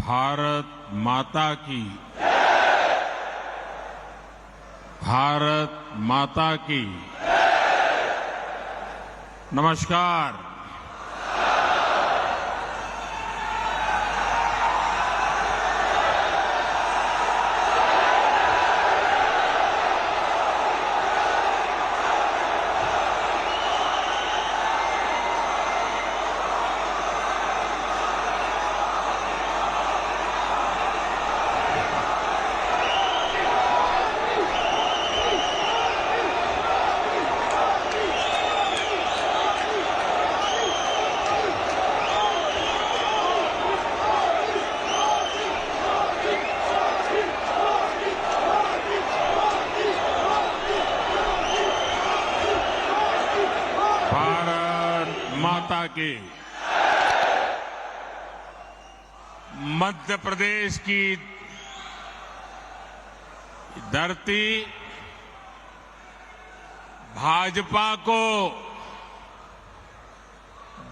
भारत माता की, भारत माता की। नमस्कार। माता की। मध्य प्रदेश की धरती भाजपा को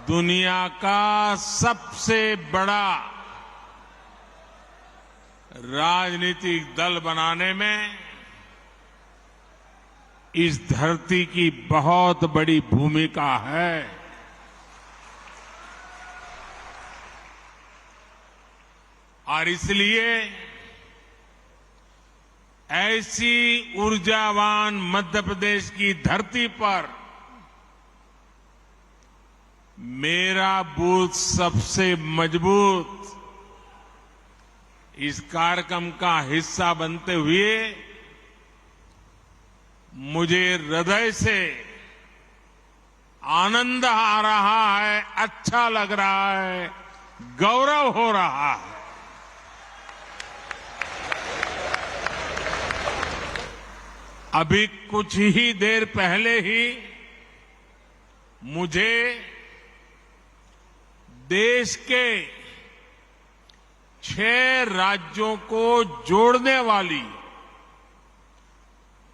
दुनिया का सबसे बड़ा राजनीतिक दल बनाने में इस धरती की बहुत बड़ी भूमिका है। और इसलिए ऐसी ऊर्जावान मध्य प्रदेश की धरती पर मेरा बूथ सबसे मजबूत इस कार्यक्रम का हिस्सा बनते हुए मुझे हृदय से आनंद आ रहा है, अच्छा लग रहा है, गौरव हो रहा है। अभी कुछ ही देर पहले ही मुझे देश के 6 राज्यों को जोड़ने वाली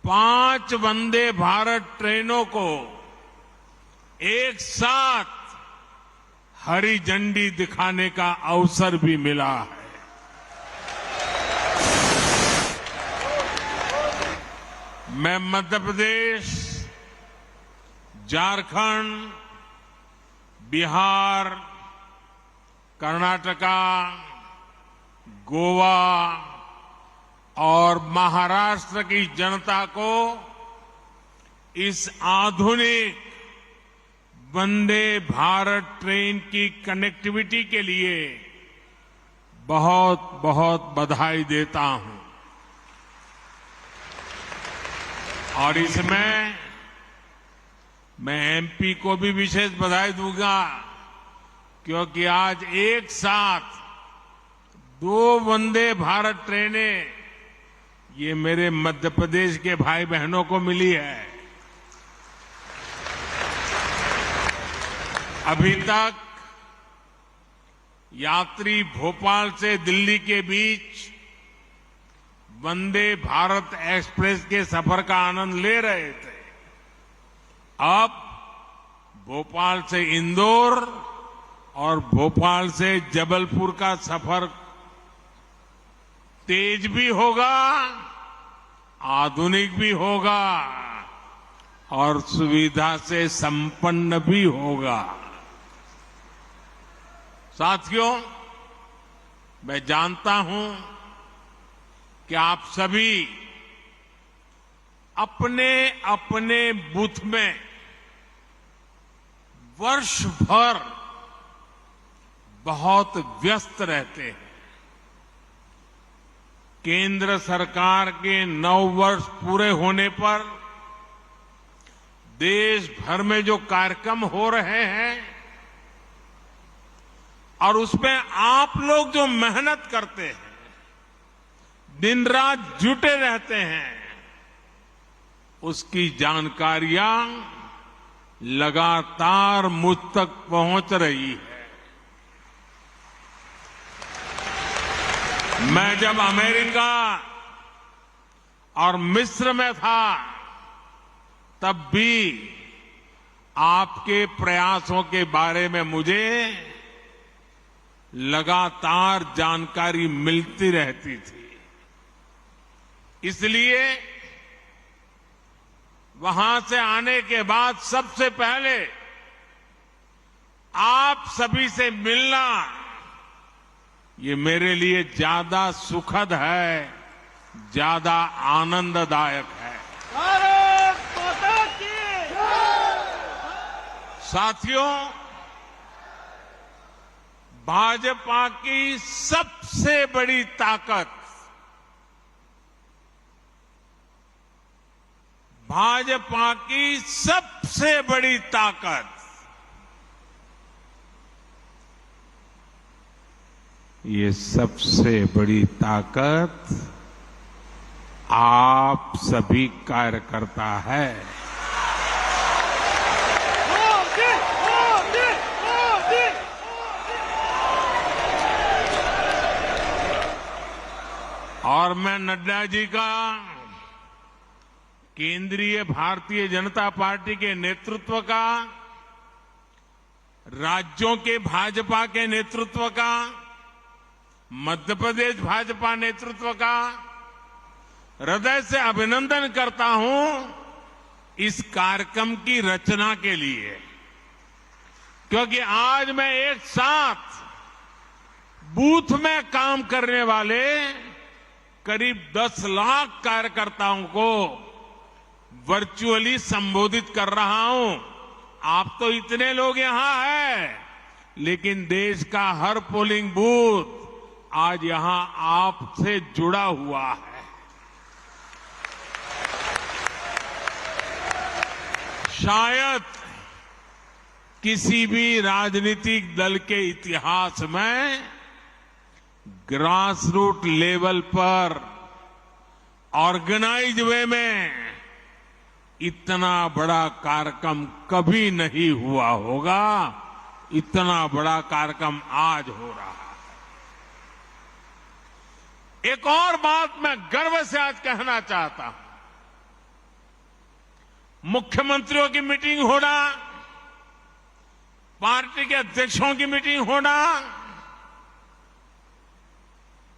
5 वंदे भारत ट्रेनों को एक साथ हरी झंडी दिखाने का अवसर भी मिला है। मैं मध्य प्रदेश, झारखंड, बिहार, कर्नाटका, गोवा और महाराष्ट्र की जनता को इस आधुनिक वंदे भारत ट्रेन की कनेक्टिविटी के लिए बहुत बहुत बधाई देता हूं। और इसमें मैं एमपी को भी विशेष बधाई दूंगा, क्योंकि आज एक साथ 2 वंदे भारत ट्रेनें ये मेरे मध्य प्रदेश के भाई बहनों को मिली है। अभी तक यात्री भोपाल से दिल्ली के बीच वंदे भारत एक्सप्रेस के सफर का आनंद ले रहे थे। अब भोपाल से इंदौर और भोपाल से जबलपुर का सफर तेज भी होगा, आधुनिक भी होगा और सुविधा से संपन्न भी होगा। साथियों, मैं जानता हूं कि आप सभी अपने अपने बूथ में वर्ष भर बहुत व्यस्त रहते हैं। केंद्र सरकार के 9 वर्ष पूरे होने पर देश भर में जो कार्यक्रम हो रहे हैं और उसमें आप लोग जो मेहनत करते हैं, दिन रात जुटे रहते हैं, उसकी जानकारियां लगातार मुझ तक पहुंच रही है। मैं जब अमेरिका और मिस्र में था तब भी आपके प्रयासों के बारे में मुझे लगातार जानकारी मिलती रहती थी। इसलिए वहां से आने के बाद सबसे पहले आप सभी से मिलना ये मेरे लिए ज्यादा सुखद है, ज्यादा आनंददायक है। भारत माता की साथियों, भाजपा की सबसे बड़ी ताकत, भाजपा की सबसे बड़ी ताकत ये सबसे बड़ी ताकत आप सभी कार्यकर्ता है। मोदी मोदी मोदी और मैं नड्डा जी का, केंद्रीय भारतीय जनता पार्टी के नेतृत्व का, राज्यों के भाजपा के नेतृत्व का, मध्य प्रदेश भाजपा नेतृत्व का हृदय से अभिनंदन करता हूं इस कार्यक्रम की रचना के लिए, क्योंकि आज मैं एक साथ बूथ में काम करने वाले करीब 10 लाख कार्यकर्ताओं को वर्चुअली संबोधित कर रहा हूं। आप तो इतने लोग यहां हैं, लेकिन देश का हर पोलिंग बूथ आज यहां आपसे जुड़ा हुआ है। शायद किसी भी राजनीतिक दल के इतिहास में ग्रास रूट लेवल पर ऑर्गेनाइज वे में इतना बड़ा कार्यक्रम कभी नहीं हुआ होगा। इतना बड़ा कार्यक्रम आज हो रहा है। एक और बात मैं गर्व से आज कहना चाहता हूं, मुख्यमंत्रियों की मीटिंग होना, पार्टी के अध्यक्षों की मीटिंग होना,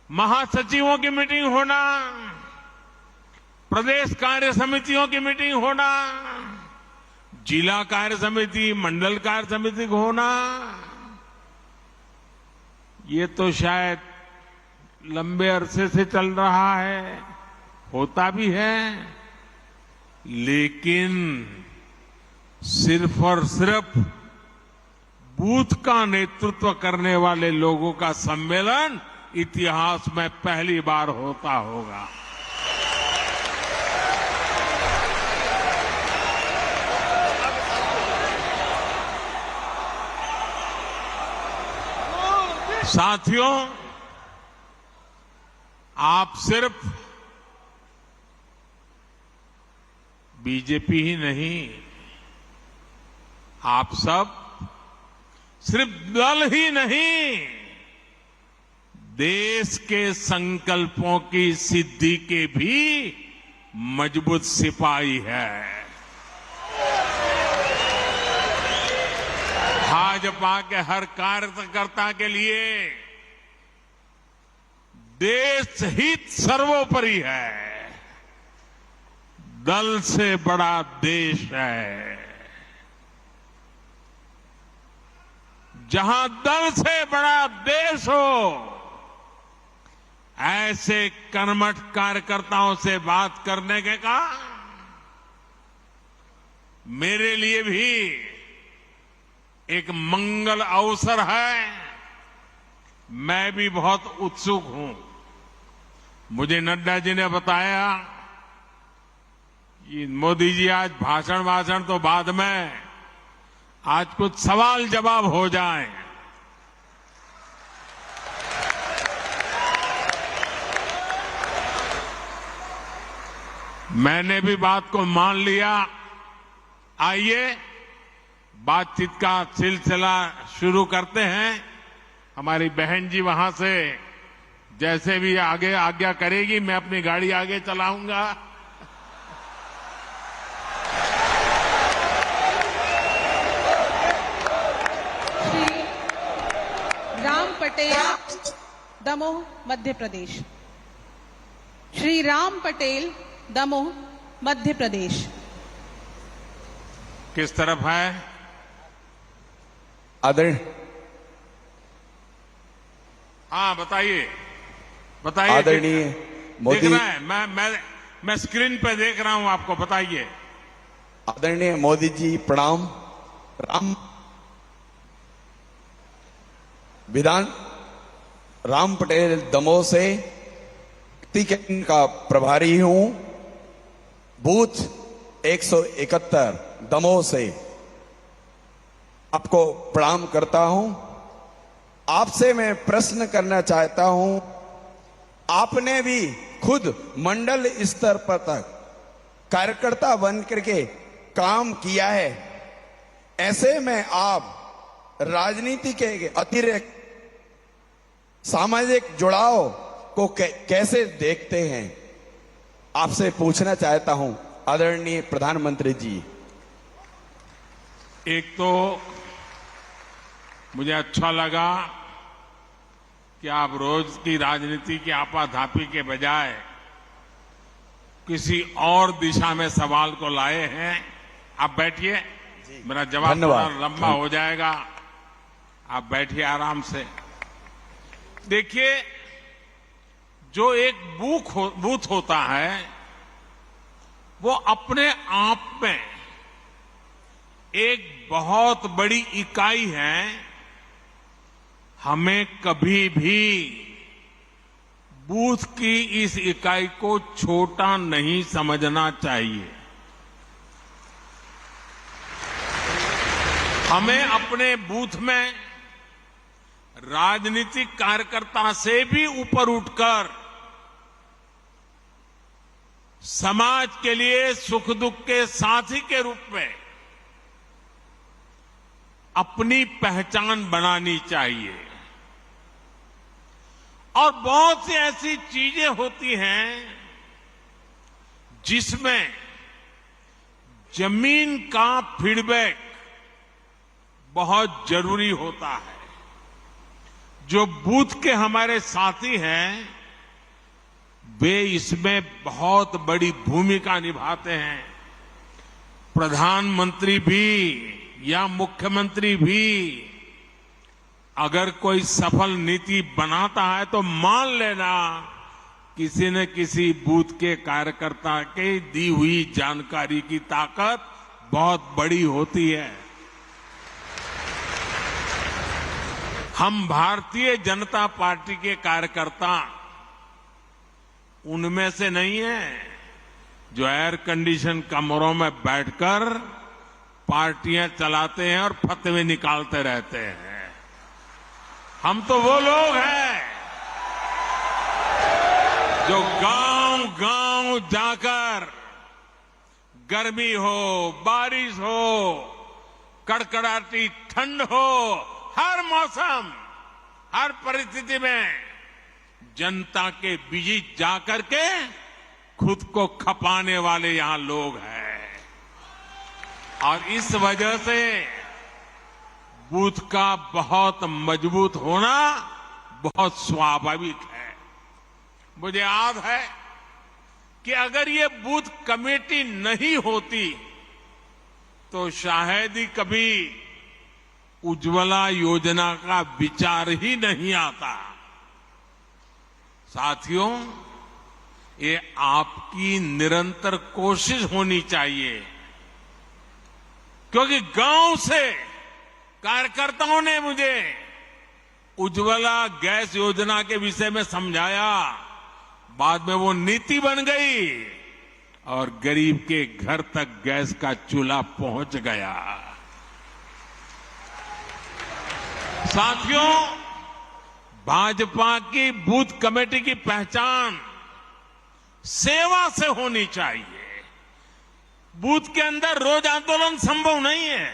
महासचिवों की मीटिंग होना, प्रदेश कार्य समितियों की मीटिंग होना, जिला कार्य समिति, मंडल कार्य समिति होना, ये तो शायद लंबे अरसे से चल रहा है, होता भी है, लेकिन सिर्फ और सिर्फ बूथ का नेतृत्व करने वाले लोगों का सम्मेलन इतिहास में पहली बार होता होगा। साथियों, आप सिर्फ बीजेपी ही नहीं, आप सब सिर्फ दल ही नहीं, देश के संकल्पों की सिद्धि के भी मजबूत सिपाही है। भाजपा के हर कार्यकर्ता के लिए देश हित सर्वोपरि है। दल से बड़ा देश है। जहां दल से बड़ा देश हो, ऐसे कर्मठ कार्यकर्ताओं से बात करने के का मेरे लिए भी एक मंगल अवसर है। मैं भी बहुत उत्सुक हूं। मुझे नड्डा जी ने बताया कि मोदी जी आज भाषण तो बाद में, आज कुछ सवाल जवाब हो जाए। मैंने भी बात को मान लिया। आइए बातचीत का सिलसिला शुरू करते हैं। हमारी बहन जी वहां से जैसे भी आगे आज्ञा करेगी, मैं अपनी गाड़ी आगे चलाऊंगा। राम पटेल, दमोह, मध्य प्रदेश। श्री राम पटेल, दमोह, मध्य प्रदेश। किस तरफ है? आदरणीय हाँ, बताइए बताइए। आदरणीय मोदी, दिख रहा है, मैं स्क्रीन पे देख रहा हूं, आपको बताइए। आदरणीय मोदी जी प्रणाम। राम पटेल दमोह से टिकट का प्रभारी हूं। बूथ 171 दमोह से आपको प्रणाम करता हूं। आपसे मैं प्रश्न करना चाहता हूं, आपने भी खुद मंडल स्तर पर तक कार्यकर्ता बन करके काम किया है। ऐसे में आप राजनीति के अतिरिक्त सामाजिक जुड़ाव को कैसे देखते हैं? आपसे पूछना चाहता हूं आदरणीय प्रधानमंत्री जी। एक तो मुझे अच्छा लगा कि आप रोज की राजनीति की आपाधापी के बजाय किसी और दिशा में सवाल को लाए हैं। आप बैठिए, मेरा जवाब थोड़ा लंबा हो जाएगा। आप बैठिए आराम से। देखिए, जो एक बूथ होता है वो अपने आप में एक बहुत बड़ी इकाई है। हमें कभी भी बूथ की इस इकाई को छोटा नहीं समझना चाहिए। हमें अपने बूथ में राजनीतिक कार्यकर्ता से भी ऊपर उठकर समाज के लिए सुख दुख के साथी के रूप में अपनी पहचान बनानी चाहिए। और बहुत सी ऐसी चीजें होती हैं जिसमें जमीन का फीडबैक बहुत जरूरी होता है। जो बूथ के हमारे साथी हैं वे इसमें बहुत बड़ी भूमिका निभाते हैं। प्रधानमंत्री भी या मुख्यमंत्री भी अगर कोई सफल नीति बनाता है तो मान लेना किसी न किसी बूथ के कार्यकर्ता के दी हुई जानकारी की ताकत बहुत बड़ी होती है। हम भारतीय जनता पार्टी के कार्यकर्ता उनमें से नहीं है जो एयर कंडीशन कमरों में बैठकर पार्टियां चलाते हैं और फतवे निकालते रहते हैं। हम तो वो लोग हैं जो गांव-गांव जाकर गर्मी हो, बारिश हो, कड़कड़ाती ठंड हो, हर मौसम, हर परिस्थिति में जनता के बीच जाकर के खुद को खपाने वाले यहां लोग हैं। और इस वजह से बूथ का बहुत मजबूत होना बहुत स्वाभाविक है। मुझे याद है कि अगर ये बूथ कमेटी नहीं होती तो शायद ही कभी उज्ज्वला योजना का विचार ही नहीं आता। साथियों, ये आपकी निरंतर कोशिश होनी चाहिए, क्योंकि गांव से कार्यकर्ताओं ने मुझे उज्ज्वला गैस योजना के विषय में समझाया। बाद में वो नीति बन गई और गरीब के घर तक गैस का चूल्हा पहुंच गया। साथियों, भाजपा की बूथ कमेटी की पहचान सेवा से होनी चाहिए। बूथ के अंदर रोज आंदोलन संभव नहीं है,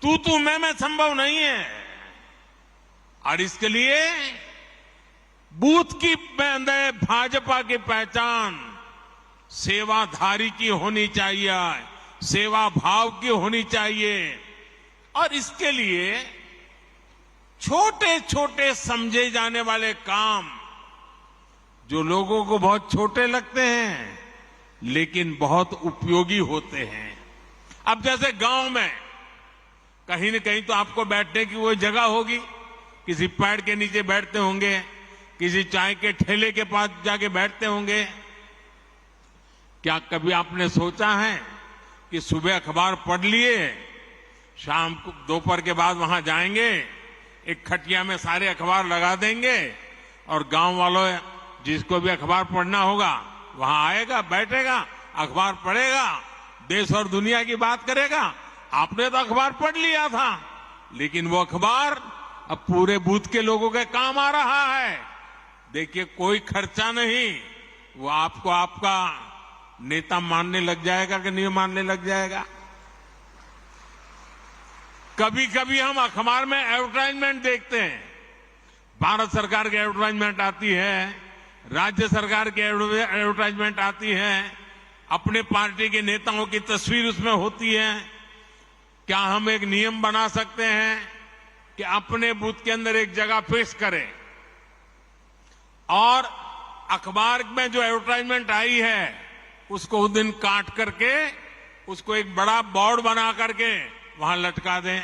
तू मैं संभव नहीं है। और इसके लिए बूथ की अंदर भाजपा की पहचान सेवाधारी की होनी चाहिए, सेवा भाव की होनी चाहिए। और इसके लिए छोटे छोटे समझे जाने वाले काम जो लोगों को बहुत छोटे लगते हैं लेकिन बहुत उपयोगी होते हैं। अब जैसे गांव में कहीं न कहीं तो आपको बैठने की वो जगह होगी, किसी पेड़ के नीचे बैठते होंगे, किसी चाय के ठेले के पास जाके बैठते होंगे। क्या कभी आपने सोचा है कि सुबह अखबार पढ़ लिए, शाम को दोपहर के बाद वहां जाएंगे, एक खटिया में सारे अखबार लगा देंगे और गांव वालों जिसको भी अखबार पढ़ना होगा वहां आएगा, बैठेगा, अखबार पढ़ेगा, देश और दुनिया की बात करेगा। आपने तो अखबार पढ़ लिया था, लेकिन वो अखबार अब पूरे बूथ के लोगों के काम आ रहा है। देखिए, कोई खर्चा नहीं, वो आपको आपका नेता मानने लग जाएगा कि नहीं मानने लग जाएगा। कभी कभी हम अखबार में एडवर्टाइजमेंट देखते हैं, भारत सरकार की एडवर्टाइजमेंट आती है, राज्य सरकार की एडवर्टाइजमेंट आती है, अपने पार्टी के नेताओं की तस्वीर उसमें होती है। क्या हम एक नियम बना सकते हैं कि अपने बूथ के अंदर एक जगह फिक्स करें और अखबार में जो एडवर्टाइजमेंट आई है उसको उस दिन काट करके उसको एक बड़ा बोर्ड बना करके वहां लटका दें।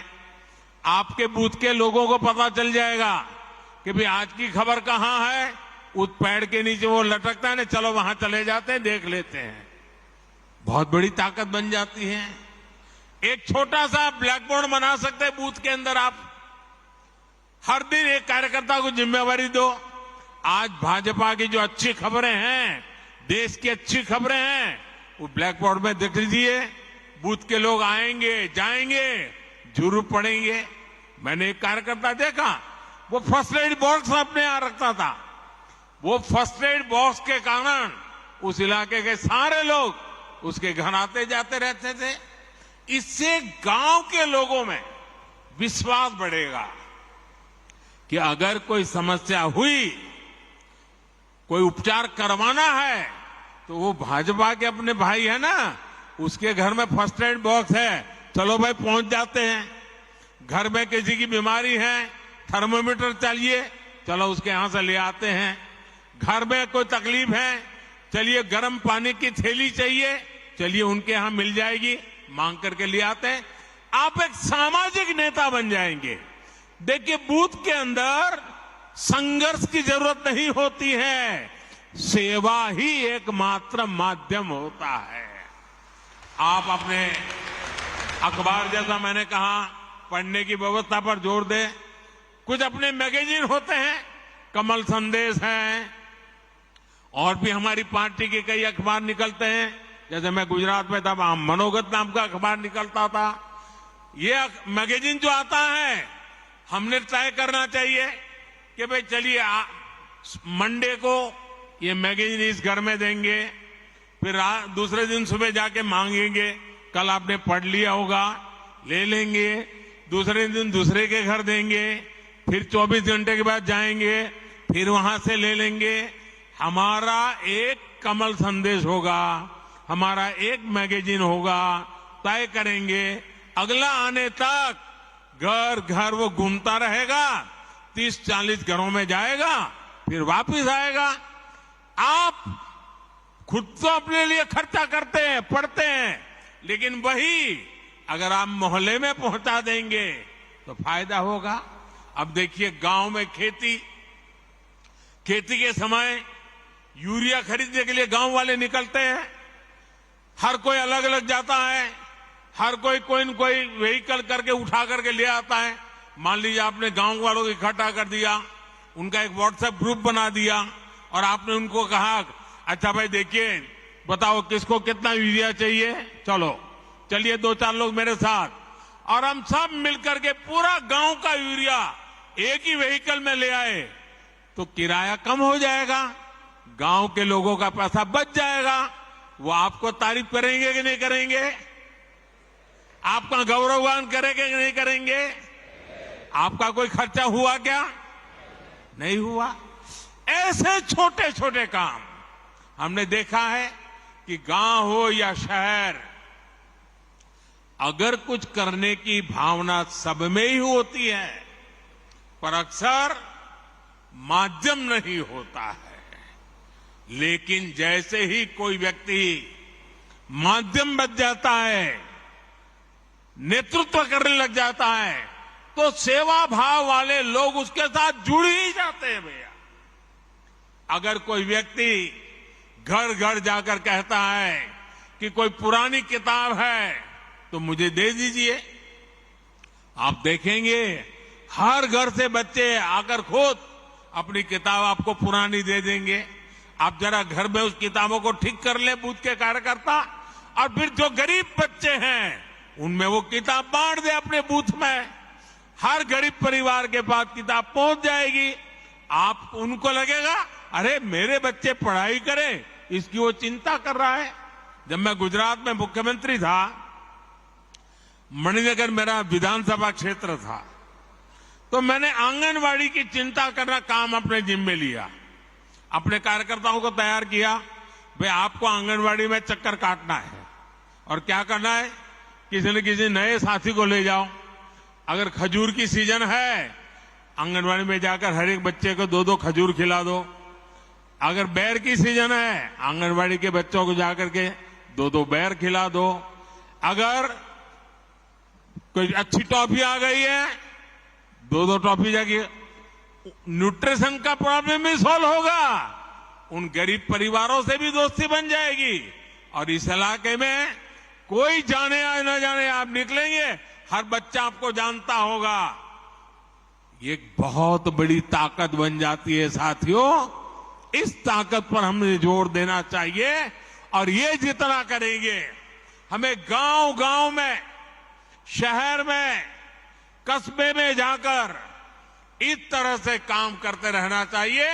आपके बूथ के लोगों को पता चल जाएगा कि भाई आज की खबर कहां है, उस पेड़ के नीचे वो लटकता है ना, चलो वहां चले जाते हैं, देख लेते हैं। बहुत बड़ी ताकत बन जाती है। एक छोटा सा ब्लैक बोर्ड बना सकते हैं बूथ के अंदर। आप हर दिन एक कार्यकर्ता को जिम्मेवारी दो, आज भाजपा की जो अच्छी खबरें हैं, देश की अच्छी खबरें हैं, वो ब्लैक बोर्ड में देख लीजिए। बूथ के लोग आएंगे, जाएंगे, जरूर पढ़ेंगे। मैंने एक कार्यकर्ता देखा, वो फर्स्ट एड बॉक्स अपने यहां रखता था। वो फर्स्ट एड बॉक्स के कारण उस इलाके के सारे लोग उसके घर आते जाते रहते थे। इससे गांव के लोगों में विश्वास बढ़ेगा कि अगर कोई समस्या हुई, कोई उपचार करवाना है, तो वो भाजपा के अपने भाई है ना, उसके घर में फर्स्ट एड बॉक्स है, चलो भाई पहुंच जाते हैं। घर में किसी की बीमारी है, थर्मोमीटर चाहिए, चलो उसके यहां से ले आते हैं। घर में कोई तकलीफ है, चलिए गर्म पानी की थैली चाहिए, चलिए उनके यहां मिल जाएगी, मांग करके ले आते हैं। आप एक सामाजिक नेता बन जाएंगे। देखिए, बूथ के अंदर संघर्ष की जरूरत नहीं होती है, सेवा ही एकमात्र माध्यम होता है। आप अपने अखबार, जैसा मैंने कहा, पढ़ने की व्यवस्था पर जोर दें। कुछ अपने मैगजीन होते हैं, कमल संदेश है, और भी हमारी पार्टी के कई अखबार निकलते हैं। जैसे मैं गुजरात में था, वहां मनोगत नाम का अखबार निकलता था। ये मैगजीन जो आता है, हमने तय करना चाहिए कि भाई चलिए मंडे को ये मैगजीन इस घर में देंगे, फिर दूसरे दिन सुबह जाके मांगेंगे, कल आपने पढ़ लिया होगा, ले लेंगे, दूसरे दिन दूसरे के घर देंगे, फिर 24 घंटे के बाद जाएंगे, फिर वहां से ले लेंगे। हमारा एक कमल संदेश होगा, हमारा एक मैगजीन होगा, तय करेंगे। अगला आने तक घर घर वो घूमता रहेगा, 30-40 घरों में जाएगा, फिर वापस आएगा। आप खुद तो अपने लिए खर्चा करते हैं, पढ़ते हैं, लेकिन वही अगर आप मोहल्ले में पहुंचा देंगे तो फायदा होगा। अब देखिए, गांव में खेती के समय यूरिया खरीदने के लिए गांव वाले निकलते हैं। हर कोई अलग अलग जाता है, हर कोई न कोई व्हीकल करके उठा करके ले आता है। मान लीजिए आपने गांव वालों को इकट्ठा कर दिया, उनका एक व्हाट्सएप ग्रुप बना दिया और आपने उनको कहा, अच्छा भाई देखिए, बताओ किसको कितना यूरिया चाहिए, चलिए 2-4 लोग मेरे साथ, और हम सब मिलकर के पूरा गांव का यूरिया एक ही व्हीकल में ले आए, तो किराया कम हो जाएगा, गांव के लोगों का पैसा बच जाएगा। वो आपको तारीफ करेंगे कि नहीं करेंगे? आपका गौरवगान करेंगे कि नहीं करेंगे? आपका कोई खर्चा हुआ क्या? नहीं हुआ। ऐसे छोटे छोटे काम हमने देखा है कि गांव हो या शहर, अगर कुछ करने की भावना सब में ही होती है पर अक्सर माध्यम नहीं होता है। लेकिन जैसे ही कोई व्यक्ति माध्यम बन जाता है, नेतृत्व करने लग जाता है, तो सेवा भाव वाले लोग उसके साथ जुड़ ही जाते हैं भैया। अगर कोई व्यक्ति घर घर जाकर कहता है कि कोई पुरानी किताब है तो मुझे दे दीजिए, आप देखेंगे हर घर से बच्चे आकर खुद अपनी किताब आपको पुरानी दे देंगे। आप जरा घर में उस किताबों को ठीक कर ले बूथ के कार्यकर्ता, और फिर जो गरीब बच्चे हैं उनमें वो किताब बांट दे अपने बूथ में। हर गरीब परिवार के पास किताब पहुंच जाएगी। आप उनको लगेगा अरे मेरे बच्चे पढ़ाई करें, इसकी वो चिंता कर रहा है। जब मैं गुजरात में मुख्यमंत्री था, मणिनगर मेरा विधानसभा क्षेत्र था, तो मैंने आंगनवाड़ी की चिंता करना काम अपने जिम्मे लिया। अपने कार्यकर्ताओं को तैयार किया, भाई आपको आंगनवाड़ी में चक्कर काटना है और क्या करना है, किसी न किसी नए साथी को ले जाओ। अगर खजूर की सीजन है, आंगनवाड़ी में जाकर हर एक बच्चे को 2-2 खजूर खिला दो। अगर बेर की सीजन है, आंगनवाड़ी के बच्चों को जाकर के 2-2 बेर खिला दो। अगर कोई अच्छी टॉफी आ गई है, 2-2 टॉफी जाके, न्यूट्रिशन का प्रॉब्लम भी सॉल्व होगा। उन गरीब परिवारों से भी दोस्ती बन जाएगी और इस इलाके में कोई जाने या न जाने आप निकलेंगे, हर बच्चा आपको जानता होगा। ये एक बहुत बड़ी ताकत बन जाती है साथियों। इस ताकत पर हमें जोर देना चाहिए और ये जितना करेंगे, हमें गांव गांव में, शहर में, कस्बे में जाकर इस तरह से काम करते रहना चाहिए।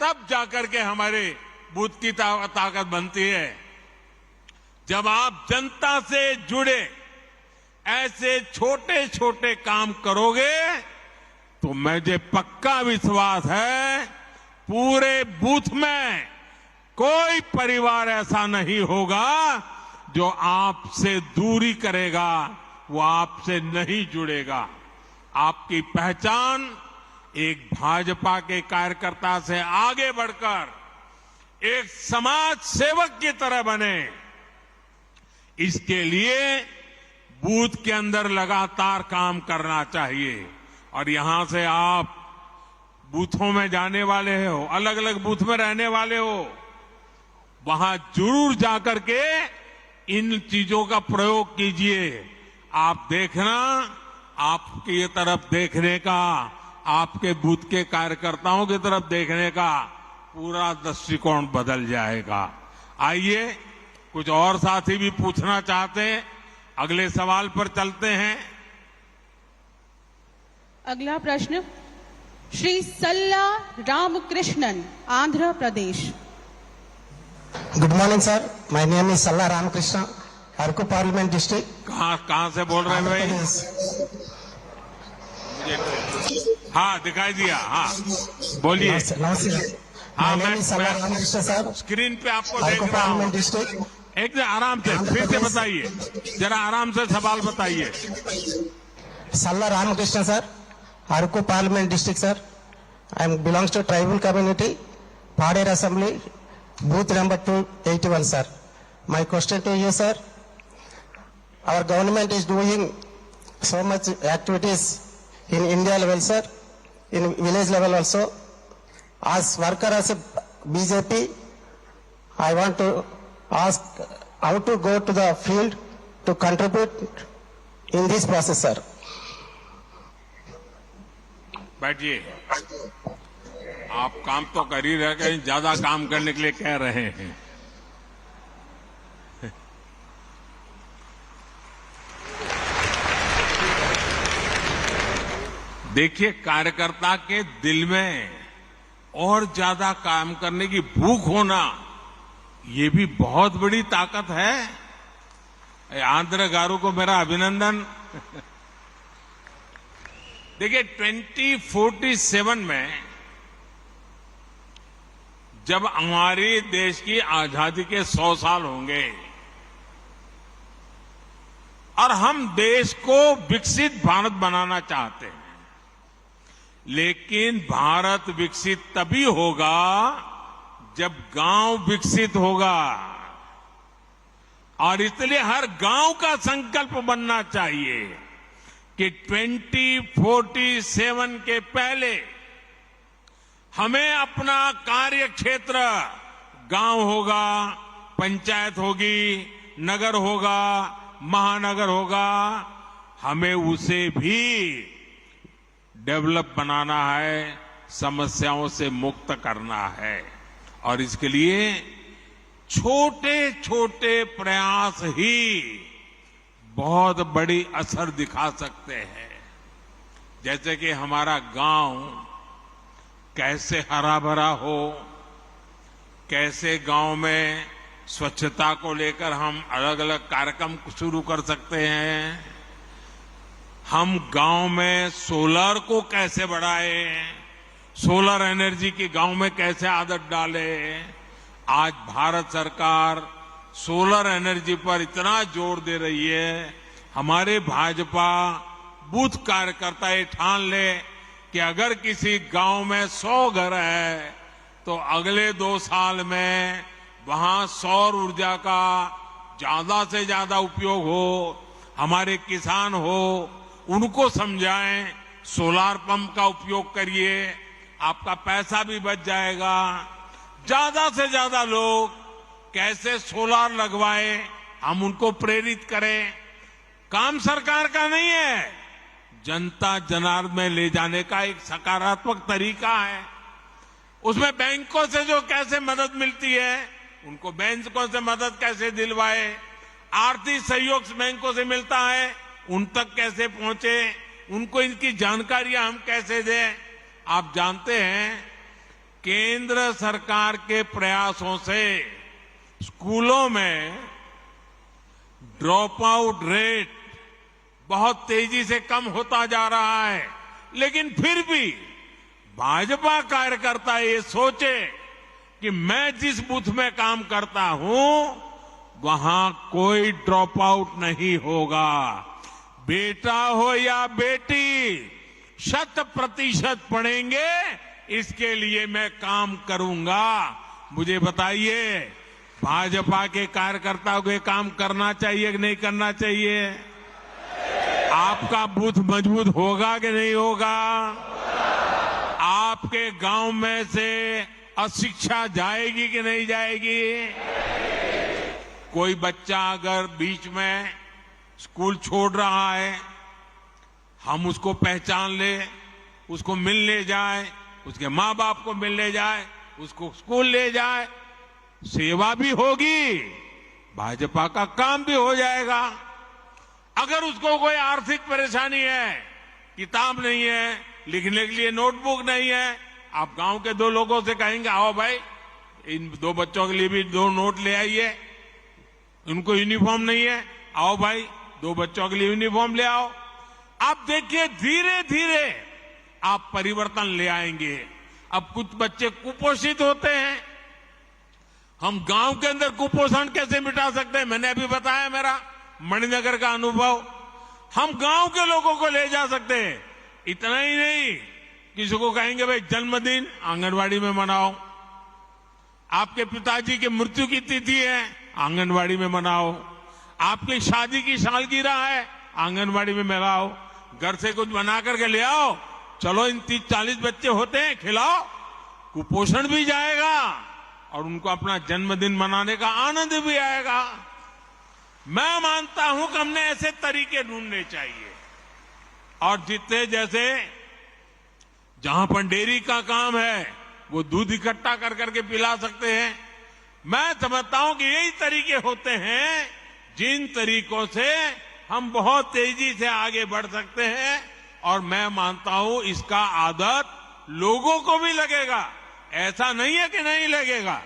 तब जाकर के हमारे बूथ की ताकत बनती है। जब आप जनता से जुड़े ऐसे छोटे छोटे काम करोगे तो मुझे पक्का विश्वास है पूरे बूथ में कोई परिवार ऐसा नहीं होगा जो आपसे दूरी करेगा, वो आपसे नहीं जुड़ेगा। आपकी पहचान एक भाजपा के कार्यकर्ता से आगे बढ़कर एक समाज सेवक की तरह बने, इसके लिए बूथ के अंदर लगातार काम करना चाहिए। और यहां से आप बूथों में जाने वाले हो, अलग अलग बूथ में रहने वाले हो, वहां जरूर जाकर के इन चीजों का प्रयोग कीजिए। आप देखना, आपकी तरफ देखने का, आपके बूथ के कार्यकर्ताओं की तरफ देखने का पूरा दृष्टिकोण बदल जाएगा। आइए, कुछ और साथी भी पूछना चाहते हैं, अगले सवाल पर चलते हैं। अगला प्रश्न Shri Salla Ramakrishnan, Andhra Pradesh. Good morning sir, my name is Salla Ramakrishna, Araku parliament district. कहां से बोल रहे हैं भाई? हाँ, दिखाई दिया। हाँ, बोलिए। नमस्ते। हाँ, मैं सल्ला रामकृष्ण सर, स्क्रीन पे आपको देख अरकू रहा हूँ। Parliament district. एक आराम से फिर से बताइए, जरा आराम से सवाल बताइए। Salla Ramakrishna sir, Araku parliament district sir. I am belongs to tribal community, Paderu assembly, booth number 281 sir. My question to you sir, our government is doing so much activities in India level sir, in village level also. As worker as a BJP, I want to ask how to go to the field to contribute in this process sir. बैठिए। आप काम तो कर ही रहे, कहीं ज्यादा काम करने के लिए कह रहे हैं। देखिए, कार्यकर्ता के दिल में और ज्यादा काम करने की भूख होना, ये भी बहुत बड़ी ताकत है। आंध्र गारू को मेरा अभिनंदन। देखिए, 2047 में जब हमारे देश की आजादी के 100 साल होंगे और हम देश को विकसित भारत बनाना चाहते हैं, लेकिन भारत विकसित तभी होगा जब गांव विकसित होगा। और इसलिए हर गांव का संकल्प बनना चाहिए कि 2047 के पहले हमें अपना कार्य क्षेत्र गांव होगा, पंचायत होगी, नगर होगा, महानगर होगा, हमें उसे भी डेवलप बनाना है, समस्याओं से मुक्त करना है। और इसके लिए छोटे छोटे प्रयास ही बहुत बड़ी असर दिखा सकते हैं। जैसे कि हमारा गांव कैसे हरा भरा हो, कैसे गांव में स्वच्छता को लेकर हम अलग अलग कार्यक्रम शुरू कर सकते हैं, हम गांव में सोलर को कैसे बढ़ाएं, सोलर एनर्जी की गांव में कैसे आदत डालें। आज भारत सरकार सोलर एनर्जी पर इतना जोर दे रही है, हमारे भाजपा बूथ कार्यकर्ता ये ठान ले कि अगर किसी गांव में 100 घर है तो अगले 2 साल में वहां सौर ऊर्जा का ज्यादा से ज्यादा उपयोग हो। हमारे किसान हो, उनको समझाएं, सोलार पंप का उपयोग करिए, आपका पैसा भी बच जाएगा। ज्यादा से ज्यादा लोग कैसे सोलार लगवाए, हम उनको प्रेरित करें। काम सरकार का नहीं है, जनता जनार्दन में ले जाने का एक सकारात्मक तरीका है। उसमें बैंकों से जो कैसे मदद मिलती है, उनको बैंकों से मदद कैसे दिलवाए, आर्थिक सहयोग बैंकों से मिलता है, उन तक कैसे पहुंचे, उनको इनकी जानकारियां हम कैसे दें। आप जानते हैं केंद्र सरकार के प्रयासों से स्कूलों में ड्रॉप आउट रेट बहुत तेजी से कम होता जा रहा है, लेकिन फिर भी भाजपा कार्यकर्ता ये सोचे कि मैं जिस बूथ में काम करता हूं वहां कोई ड्रॉप आउट नहीं होगा। बेटा हो या बेटी 100% पढ़ेंगे, इसके लिए मैं काम करूंगा। मुझे बताइए, भाजपा के कार्यकर्ताओं को काम करना चाहिए कि नहीं करना चाहिए? आपका बूथ मजबूत होगा कि नहीं होगा? आपके गांव में से अशिक्षा जाएगी कि नहीं जाएगी? कोई बच्चा अगर बीच में स्कूल छोड़ रहा है, हम उसको पहचान ले, उसको मिलने जाए, उसके मां बाप को मिलने जाए, उसको स्कूल ले जाए, सेवा भी होगी, भाजपा का काम भी हो जाएगा। अगर उसको कोई आर्थिक परेशानी है, किताब नहीं है, लिखने के लिए नोटबुक नहीं है, आप गांव के 2 लोगों से कहेंगे आओ भाई इन 2 बच्चों के लिए भी 2 नोट ले आइए, उनको यूनिफॉर्म नहीं है, आओ भाई 2 बच्चों के लिए यूनिफॉर्म ले आओ। आप देखिए धीरे धीरे आप परिवर्तन ले आएंगे। अब कुछ बच्चे कुपोषित होते हैं, हम गांव के अंदर कुपोषण कैसे मिटा सकते हैं? मैंने अभी बताया मेरा मणिनगर का अनुभव, हम गांव के लोगों को ले जा सकते हैं। इतना ही नहीं, किसी को कहेंगे भाई जन्मदिन आंगनवाड़ी में मनाओ, आपके पिताजी की मृत्यु की तिथि है आंगनवाड़ी में मनाओ, आपकी शादी की सालगिरह है आंगनवाड़ी में मनाओ, घर से कुछ बना करके ले आओ, चलो इन 30-40 बच्चे होते हैं खिलाओ, कुपोषण भी जाएगा और उनको अपना जन्मदिन मनाने का आनंद भी आएगा। मैं मानता हूं कि हमने ऐसे तरीके ढूंढने चाहिए। और जितने जैसे जहां पर डेयरी का काम है वो दूध इकट्ठा कर करके पिला सकते हैं। मैं समझता हूं कि यही तरीके होते हैं जिन तरीकों से हम बहुत तेजी से आगे बढ़ सकते हैं। और मैं मानता हूं इसका आदत लोगों को भी लगेगा, ऐसा नहीं है कि नहीं लगेगा।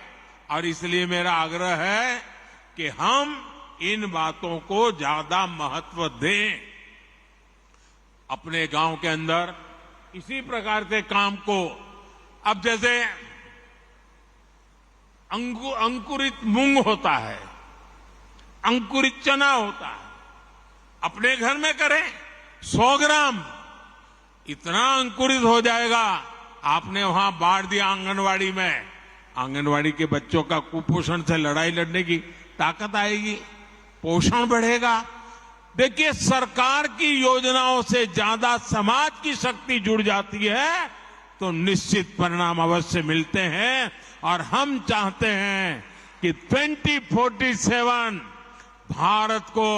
और इसलिए मेरा आग्रह है कि हम इन बातों को ज्यादा महत्व दें। अपने गांव के अंदर इसी प्रकार से काम को, अब जैसे अंकुरित मूंग होता है, अंकुरित चना होता है, अपने घर में करें 100 ग्राम इतना अंकुरित हो जाएगा। आपने वहां बांट दिया आंगनवाड़ी में, आंगनवाड़ी के बच्चों का कुपोषण से लड़ाई लड़ने की ताकत आएगी, पोषण बढ़ेगा। देखिए, सरकार की योजनाओं से ज्यादा समाज की शक्ति जुड़ जाती है तो निश्चित परिणाम अवश्य मिलते हैं। और हम चाहते हैं कि 2047 भारत को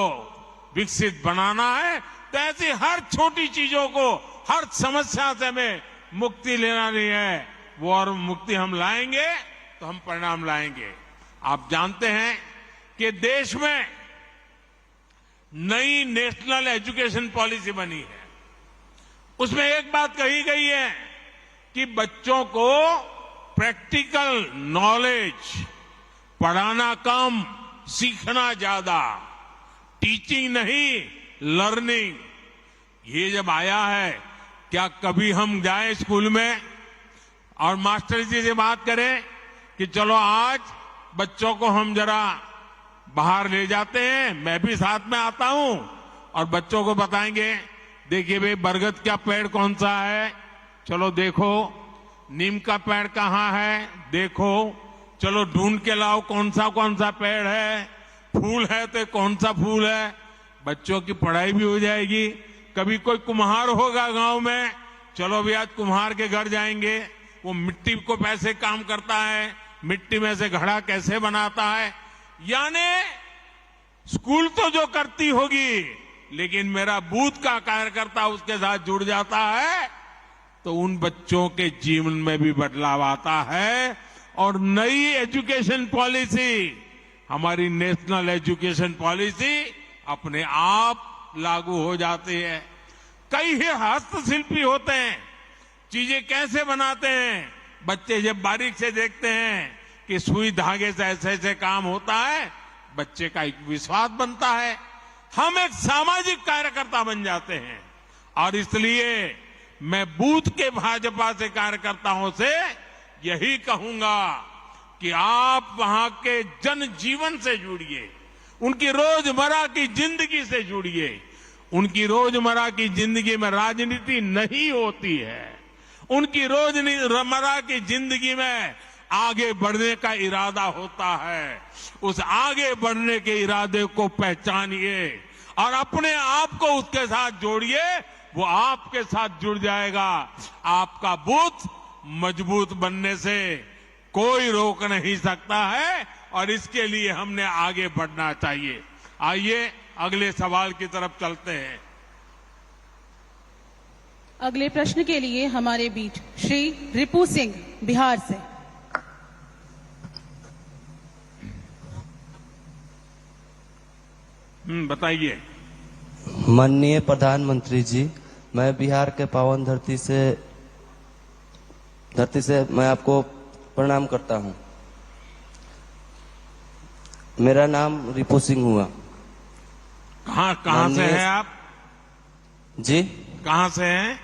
विकसित बनाना है, तो ऐसी हर छोटी चीजों को, हर समस्या से हमें मुक्ति लेना नहीं है। वो और मुक्ति हम लाएंगे तो हम परिणाम लाएंगे। आप जानते हैं कि देश में नई नेशनल एजुकेशन पॉलिसी बनी है। उसमें एक बात कही गई है कि बच्चों को प्रैक्टिकल नॉलेज, पढ़ाना कम, सीखना ज्यादा, टीचिंग नहीं लर्निंग। ये जब आया है, क्या कभी हम जाएं स्कूल में और मास्टर जी से बात करें कि चलो आज बच्चों को हम जरा बाहर ले जाते हैं, मैं भी साथ में आता हूं और बच्चों को बताएंगे, देखिए भाई बरगद का पेड़ कौन सा है, चलो देखो, नीम का पेड़ कहाँ है, देखो, चलो ढूंढ के लाओ कौन सा पेड़ है, फूल है तो कौन सा फूल है। बच्चों की पढ़ाई भी हो जाएगी। कभी कोई कुम्हार होगा गांव में, चलो भी आज कुम्हार के घर जाएंगे, वो मिट्टी को कैसे काम करता है, मिट्टी में से घड़ा कैसे बनाता है। यानी स्कूल तो जो करती होगी, लेकिन मेरा बूथ का कार्यकर्ता उसके साथ जुड़ जाता है तो उन बच्चों के जीवन में भी बदलाव आता है। और नई एजुकेशन पॉलिसी, हमारी नेशनल एजुकेशन पॉलिसी अपने आप लागू हो जाती है। कई ही हस्तशिल्पी होते हैं, चीजें कैसे बनाते हैं, बच्चे जब बारीक से देखते हैं कि सुई धागे से ऐसे ऐसे काम होता है, बच्चे का एक विश्वास बनता है, हम एक सामाजिक कार्यकर्ता बन जाते हैं। और इसलिए मैं बूथ के भाजपा से कार्यकर्ताओं से यही कहूंगा कि आप वहां के जन जीवन से जुड़िए, उनकी रोजमर्रा की जिंदगी से जुड़िए। उनकी रोजमर्रा की जिंदगी में राजनीति नहीं होती है, उनकी रोजमर्रा की जिंदगी में आगे बढ़ने का इरादा होता है। उस आगे बढ़ने के इरादे को पहचानिए और अपने आप को उसके साथ जोड़िए, वो आपके साथ जुड़ जाएगा। आपका बूथ मजबूत बनने से कोई रोक नहीं सकता है और इसके लिए हमने आगे बढ़ना चाहिए। आइए अगले सवाल की तरफ चलते हैं। अगले प्रश्न के लिए हमारे बीच श्री रिपू सिंह बिहार से। बताइए। माननीय प्रधानमंत्री जी, मैं बिहार के पावन धरती से मैं आपको प्रणाम करता हूं। मेरा नाम रिपू सिंह हुआ। कहाँ से हैं आप जी? कहाँ से हैं?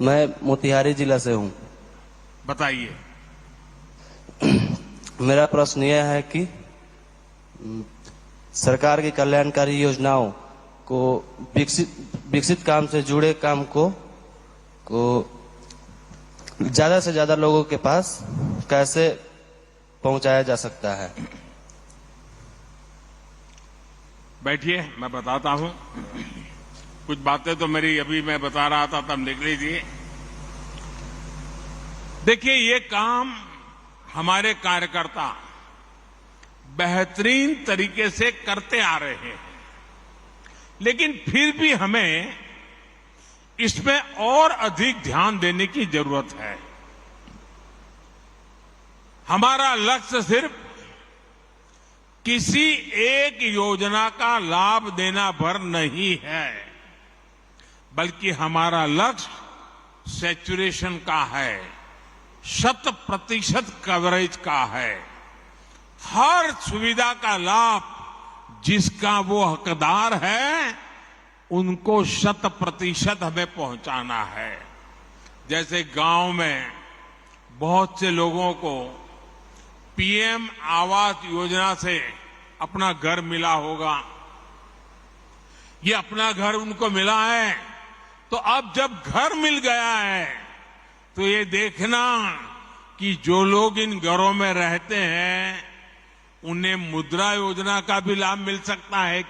मैं मोतिहारी जिला से हूं। बताइए। मेरा प्रश्न यह है कि सरकार की कल्याणकारी योजनाओं को विकसित काम से जुड़े काम को ज्यादा से ज्यादा लोगों के पास कैसे पहुंचाया जा सकता है? बैठिए, मैं बताता हूं। कुछ बातें तो मेरी अभी मैं बता रहा था तब लिख लीजिए। देखिए, ये काम हमारे कार्यकर्ता बेहतरीन तरीके से करते आ रहे हैं, लेकिन फिर भी हमें इसमें और अधिक ध्यान देने की जरूरत है। हमारा लक्ष्य सिर्फ किसी एक योजना का लाभ देना भर नहीं है, बल्कि हमारा लक्ष्य सैचुरेशन का है, 100% कवरेज का है। हर सुविधा का लाभ जिसका वो हकदार है, उनको 100% हमें पहुंचाना है। जैसे गांव में बहुत से लोगों को पीएम आवास योजना से अपना घर मिला होगा। ये अपना घर उनको मिला है, तो अब जब घर मिल गया है तो ये देखना कि जो लोग इन घरों में रहते हैं उन्हें मुद्रा योजना का भी लाभ मिल सकता है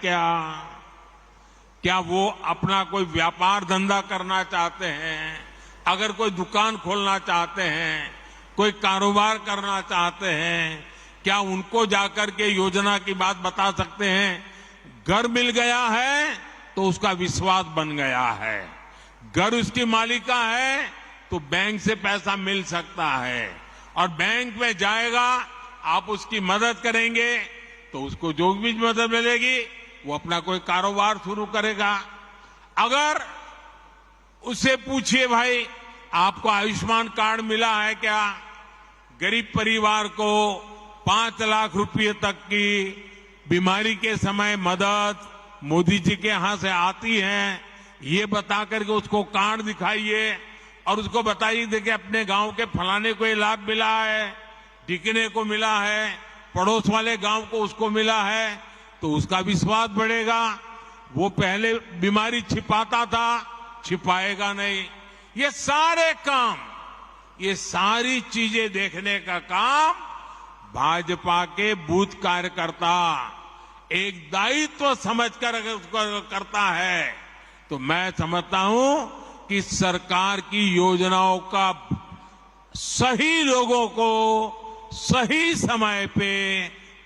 क्या वो अपना कोई व्यापार धंधा करना चाहते हैं, अगर कोई दुकान खोलना चाहते हैं, कोई कारोबार करना चाहते हैं, क्या उनको जाकर के योजना की बात बता सकते हैं? घर मिल गया है तो उसका विश्वास बन गया है, घर उसकी मालिका है तो बैंक से पैसा मिल सकता है और बैंक में जाएगा, आप उसकी मदद करेंगे तो उसको जो भी मदद मिलेगी वो अपना कोई कारोबार शुरू करेगा। अगर उससे पूछिए भाई आपको आयुष्मान कार्ड मिला है क्या, गरीब परिवार को 5 लाख रुपए तक की बीमारी के समय मदद मोदी जी के यहां से आती है, ये बता करके उसको कार्ड दिखाइए और उसको बताइए देखिए अपने गांव के फलाने को ये लाभ मिला है, टिकने को मिला है, पड़ोस वाले गांव को उसको मिला है, तो उसका विश्वास बढ़ेगा। वो पहले बीमारी छिपाता था, छिपाएगा नहीं। ये सारे काम, ये सारी चीजें देखने का काम भाजपा के बूथ कार्यकर्ता एक दायित्व समझकर अगर करता है तो मैं समझता हूं कि सरकार की योजनाओं का सही लोगों को सही समय पे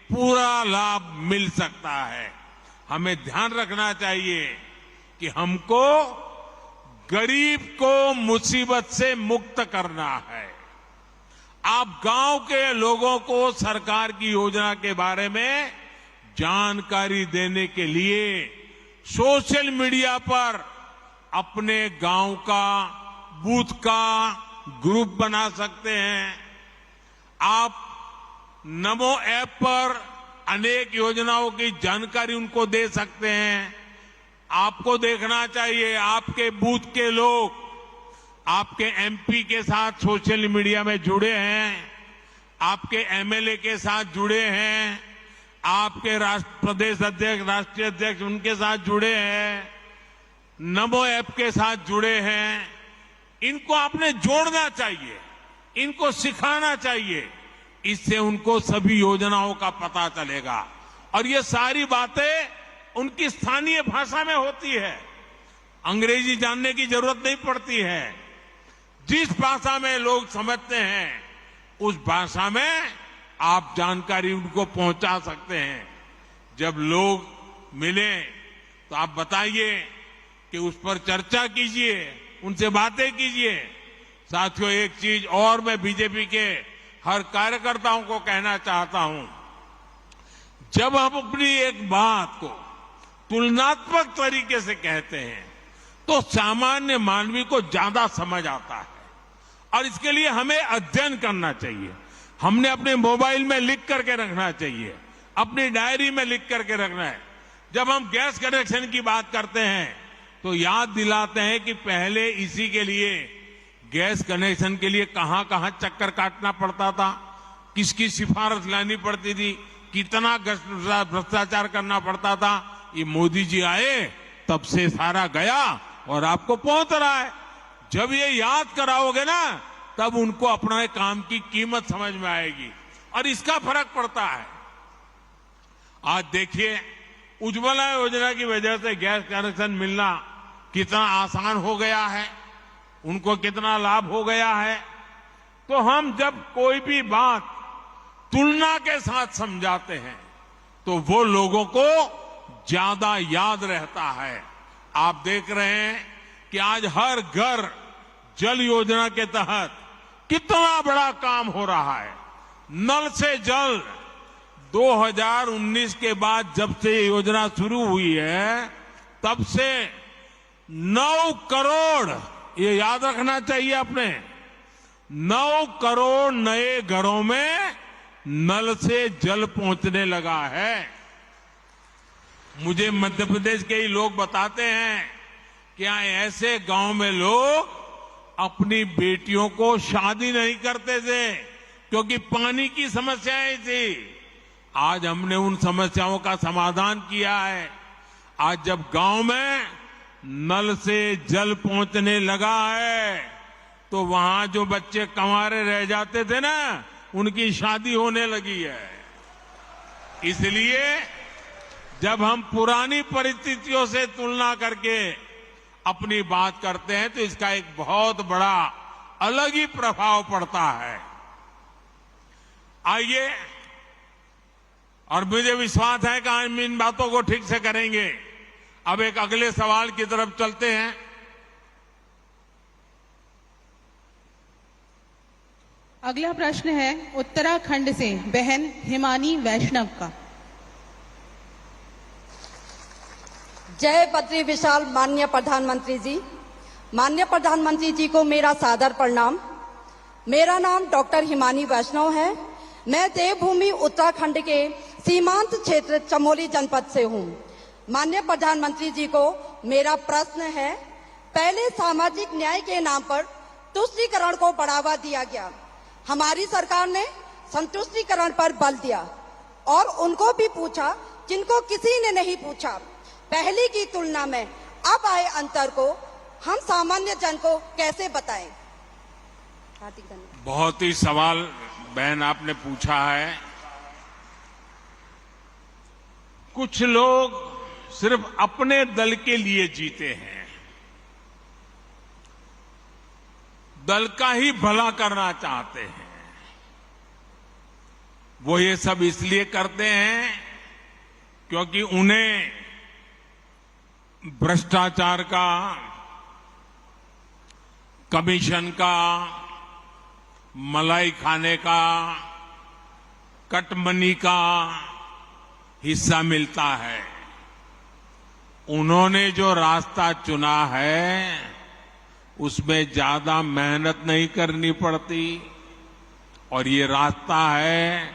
पूरा लाभ मिल सकता है। हमें ध्यान रखना चाहिए कि हमको गरीब को मुसीबत से मुक्त करना है। आप गांव के लोगों को सरकार की योजना के बारे में जानकारी देने के लिए सोशल मीडिया पर अपने गांव का बूथ का ग्रुप बना सकते हैं। आप नमो ऐप पर अनेक योजनाओं की जानकारी उनको दे सकते हैं। आपको देखना चाहिए आपके बूथ के लोग आपके एमपी के साथ सोशल मीडिया में जुड़े हैं, आपके एमएलए के साथ जुड़े हैं, आपके प्रदेश अध्यक्ष राष्ट्रीय अध्यक्ष उनके साथ जुड़े हैं, नमो ऐप के साथ जुड़े हैं। इनको आपने जोड़ना चाहिए, इनको सिखाना चाहिए, इससे उनको सभी योजनाओं का पता चलेगा और ये सारी बातें उनकी स्थानीय भाषा में होती है, अंग्रेजी जानने की जरूरत नहीं पड़ती है। जिस भाषा में लोग समझते हैं उस भाषा में आप जानकारी उनको पहुंचा सकते हैं। जब लोग मिले तो आप बताइए कि उस पर चर्चा कीजिए, उनसे बातें कीजिए। साथियों, एक चीज और मैं बीजेपी के हर कार्यकर्ताओं को कहना चाहता हूं, जब हम अपनी एक बात को तुलनात्मक तरीके से कहते हैं तो सामान्य मानवी को ज्यादा समझ आता है और इसके लिए हमें अध्ययन करना चाहिए। हमने अपने मोबाइल में लिख करके रखना चाहिए, अपनी डायरी में लिख करके रखना है। जब हम गैस कनेक्शन की बात करते हैं तो याद दिलाते हैं कि पहले इसी के लिए गैस कनेक्शन के लिए कहां कहां चक्कर काटना पड़ता था, किसकी सिफारिश लानी पड़ती थी, कितना भ्रष्टाचार करना पड़ता था। ये मोदी जी आए तब से सारा गया और आपको पहुंच रहा है। जब ये याद कराओगे ना तब उनको अपने काम की कीमत समझ में आएगी और इसका फर्क पड़ता है। आज देखिए, उज्ज्वला योजना की वजह से गैस कनेक्शन मिलना कितना आसान हो गया है, उनको कितना लाभ हो गया है। तो हम जब कोई भी बात तुलना के साथ समझाते हैं तो वो लोगों को ज्यादा याद रहता है। आप देख रहे हैं कि आज हर घर जल योजना के तहत कितना बड़ा काम हो रहा है। नल से जल 2019 के बाद जब से ये योजना शुरू हुई है तब से 9 करोड़, ये याद रखना चाहिए आपने, 9 करोड़ नए घरों में नल से जल पहुंचने लगा है। मुझे मध्य प्रदेश के ही लोग बताते हैं कि ऐसे गांव में लोग अपनी बेटियों को शादी नहीं करते थे क्योंकि पानी की समस्याएं थी। आज हमने उन समस्याओं का समाधान किया है। आज जब गांव में नल से जल पहुंचने लगा है तो वहां जो बच्चे कंवारे रह जाते थे ना, उनकी शादी होने लगी है। इसलिए जब हम पुरानी परिस्थितियों से तुलना करके अपनी बात करते हैं तो इसका एक बहुत बड़ा अलग ही प्रभाव पड़ता है। आइए, और मुझे विश्वास है कि हम इन बातों को ठीक से करेंगे। अब एक अगले सवाल की तरफ चलते हैं। अगला प्रश्न है उत्तराखंड से बहन हिमानी वैष्णव का। जय बद्री विशाल माननीय प्रधानमंत्री जी। माननीय प्रधानमंत्री जी को मेरा सादर प्रणाम। मेरा नाम डॉक्टर हिमानी वैष्णव है। मैं देवभूमि उत्तराखंड के सीमांत क्षेत्र चमोली जनपद से हूँ। माननीय प्रधानमंत्री जी को मेरा प्रश्न है, पहले सामाजिक न्याय के नाम पर तुष्टीकरण को बढ़ावा दिया गया। हमारी सरकार ने संतुष्टीकरण पर बल दिया और उनको भी पूछा जिनको किसी ने नहीं पूछा। पहले की तुलना में अब आए अंतर को हम सामान्य जन को कैसे बताएं? हार्दिक धन्यवाद। बहुत ही सवाल बहन आपने पूछा है। कुछ लोग सिर्फ अपने दल के लिए जीते हैं, दल का ही भला करना चाहते हैं। वो ये सब इसलिए करते हैं क्योंकि उन्हें भ्रष्टाचार का, कमीशन का, मलाई खाने का, कटमनी का हिस्सा मिलता है। उन्होंने जो रास्ता चुना है उसमें ज्यादा मेहनत नहीं करनी पड़ती और ये रास्ता है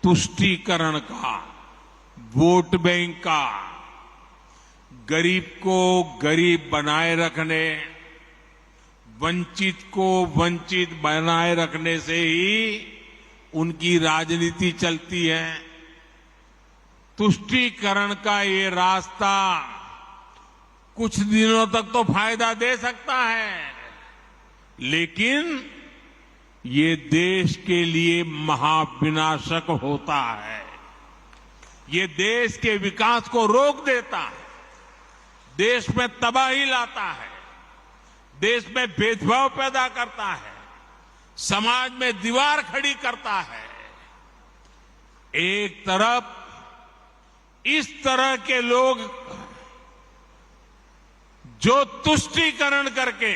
तुष्टीकरण का, वोट बैंक का, गरीब को गरीब बनाए रखने, वंचित को वंचित बनाए रखने से ही उनकी राजनीति चलती है। तुष्टीकरण का ये रास्ता कुछ दिनों तक तो फायदा दे सकता है, लेकिन ये देश के लिए महाविनाशक होता है। ये देश के विकास को रोक देता है, देश में तबाही लाता है, देश में भेदभाव पैदा करता है, समाज में दीवार खड़ी करता है। एक तरफ इस तरह के लोग जो तुष्टीकरण करके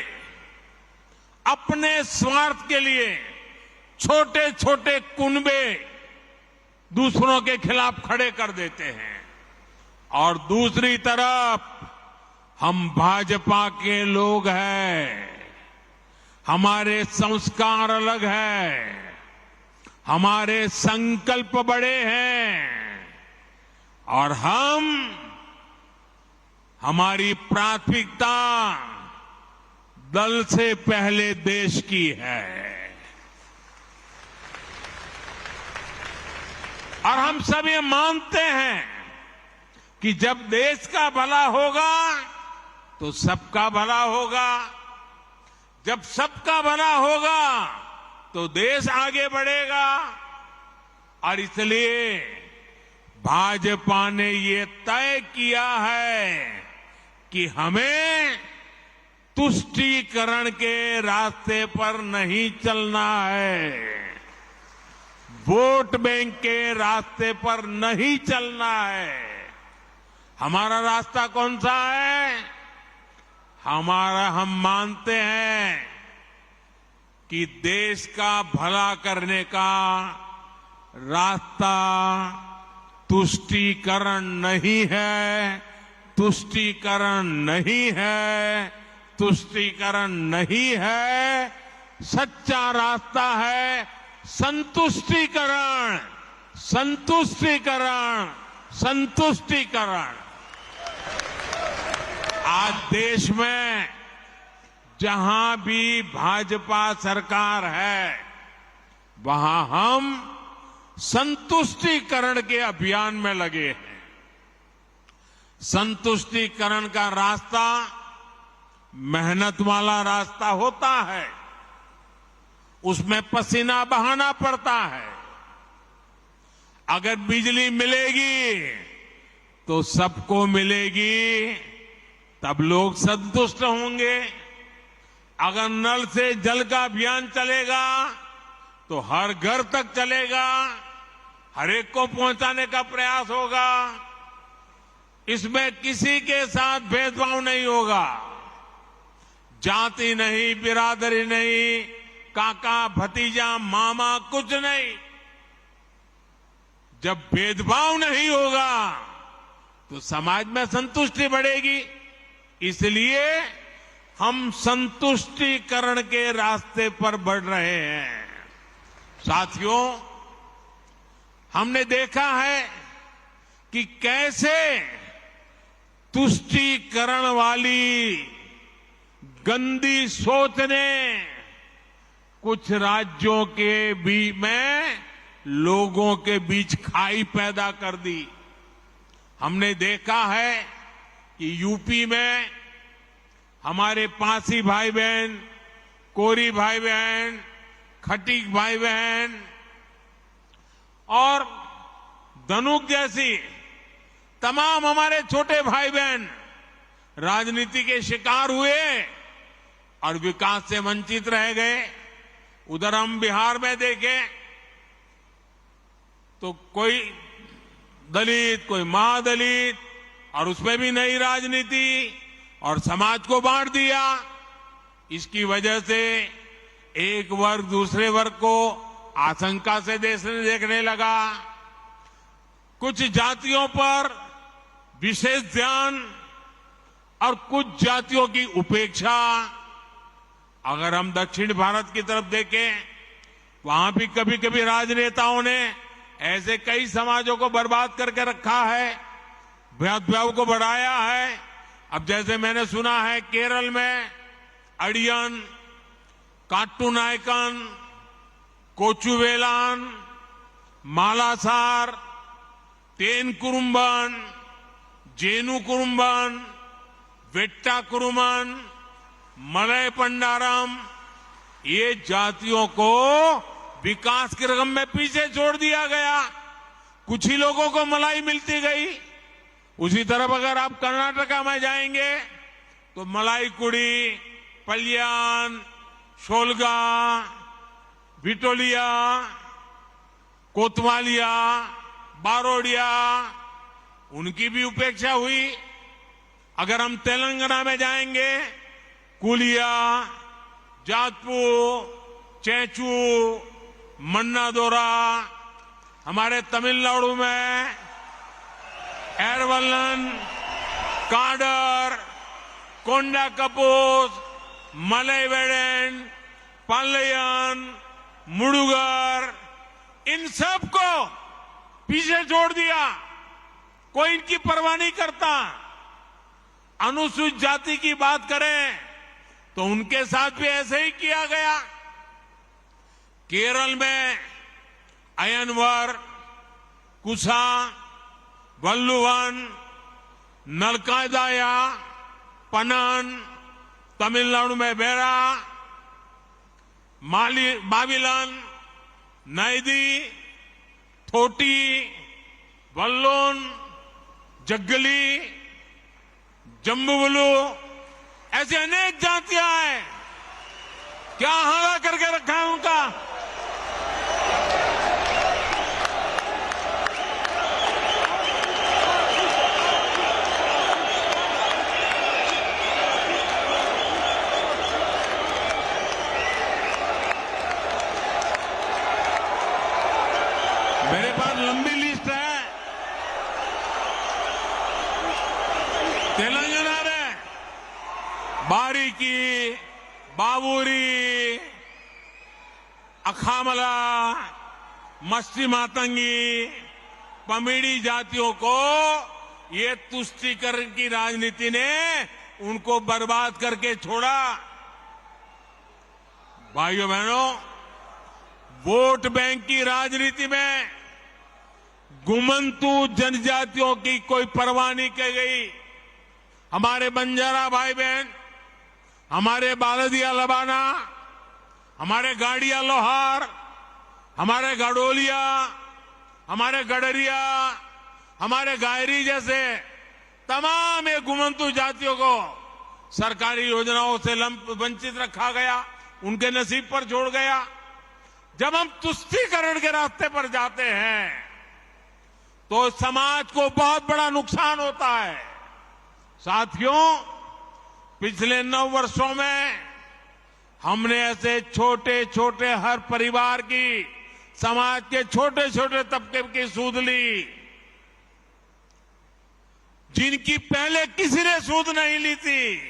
अपने स्वार्थ के लिए छोटे छोटे कुनबे दूसरों के खिलाफ खड़े कर देते हैं, और दूसरी तरफ हम भाजपा के लोग हैं, हमारे संस्कार अलग हैं, हमारे संकल्प बड़े हैं और हमारी प्राथमिकता दल से पहले देश की है। और हम सब ये मानते हैं कि जब देश का भला होगा तो सबका भला होगा, जब सबका भला होगा तो देश आगे बढ़ेगा। और इसलिए भाजपा ने ये तय किया है कि हमें तुष्टीकरण के रास्ते पर नहीं चलना है, वोट बैंक के रास्ते पर नहीं चलना है। हमारा रास्ता कौन सा है? हम मानते हैं कि देश का भला करने का रास्ता तुष्टीकरण नहीं है, तुष्टीकरण नहीं है, तुष्टीकरण नहीं है। सच्चा रास्ता है संतुष्टीकरण, संतुष्टीकरण, संतुष्टीकरण। आज देश में जहां भी भाजपा सरकार है वहां हम संतुष्टीकरण के अभियान में लगे हैं। संतुष्टिकरण का रास्ता मेहनत वाला रास्ता होता है, उसमें पसीना बहाना पड़ता है। अगर बिजली मिलेगी तो सबको मिलेगी, तब लोग संतुष्ट होंगे। अगर नल से जल का अभियान चलेगा तो हर घर तक चलेगा, हर एक को पहुंचाने का प्रयास होगा। इसमें किसी के साथ भेदभाव नहीं होगा, जाति नहीं, बिरादरी नहीं, काका भतीजा मामा कुछ नहीं। जब भेदभाव नहीं होगा तो समाज में संतुष्टि बढ़ेगी। इसलिए हम संतुष्टिकरण के रास्ते पर बढ़ रहे हैं। साथियों, हमने देखा है कि कैसे तुष्टीकरण वाली गंदी सोच ने कुछ राज्यों के बीच में लोगों के बीच खाई पैदा कर दी। हमने देखा है कि यूपी में हमारे पासी भाई बहन, कोरी भाई बहन, खटीक भाई बहन और धनुक जैसी तमाम हमारे छोटे भाई बहन राजनीति के शिकार हुए और विकास से वंचित रह गए। उधर हम बिहार में देखें तो कोई दलित, कोई महादलित, और उसमें भी नई राजनीति और समाज को बांट दिया। इसकी वजह से एक वर्ग दूसरे वर्ग को आशंका से देखने लगा। कुछ जातियों पर विशेष ध्यान और कुछ जातियों की उपेक्षा। अगर हम दक्षिण भारत की तरफ देखें, वहां भी कभी कभी राजनेताओं ने ऐसे कई समाजों को बर्बाद करके रखा है, भेदभाव को बढ़ाया है। अब जैसे मैंने सुना है केरल में अड़ियन, काट्टूनायकन, कोचुवेलान, मालासार, तेन कुरुम्बन, जेनु कुरुम्बन, वेट्टा कुरुमन, मलय पंडारम, ये जातियों को विकास के रकम में पीछे छोड़ दिया गया। कुछ ही लोगों को मलाई मिलती गई। उसी तरफ अगर आप कर्नाटका में जाएंगे तो मलाई कुड़ी, पल्यान, शोलगा, विटोलिया, कोतवालिया, बारोडिया, उनकी भी उपेक्षा हुई। अगर हम तेलंगाना में जाएंगे, कुलिया, जातपू, चेचू, मन्नादोरा, हमारे तमिलनाडु में एरवलन, काडर, कोंडा कपूस, मलयवेडन, पालयन, मुडुगर, इन सब को पीछे छोड़ दिया। कोई इनकी परवाह नहीं करता। अनुसूचित जाति की बात करें तो उनके साथ भी ऐसे ही किया गया। केरल में अयनवर, कुसा, वल्लुवन, नलकादाया, पनन, तमिलनाडु में बेरा, माविलन, नैदी, थोटी, वल्लोन, जग्गली, जम्बुवलू, ऐसे अनेक जातियां हैं। क्या हाल करके रखा है उनका? मेरे पास लंबी लिस्ट है। तेलंगाना में बारीकी, बाबूरी, अखामला, मस्ती मातंगी, पमीड़ी जातियों को ये तुष्टीकरण की राजनीति ने उनको बर्बाद करके छोड़ा। भाइयों बहनों, वोट बैंक की राजनीति में गुमंतु जनजातियों की कोई परवाह नहीं की गई। हमारे बंजारा भाई बहन, हमारे बालदिया लबाना, हमारे गाड़िया लोहार, हमारे गडोलिया, हमारे गडरिया, हमारे गायरी जैसे तमाम ये गुमंतु जातियों को सरकारी योजनाओं से वंचित रखा गया, उनके नसीब पर छोड़ गया। जब हम तुष्टीकरण के रास्ते पर जाते हैं तो समाज को बहुत बड़ा नुकसान होता है। साथियों, पिछले 9 वर्षों में हमने ऐसे छोटे छोटे हर परिवार की, समाज के छोटे छोटे तबके की सूद ली, जिनकी पहले किसी ने सूद नहीं ली थी।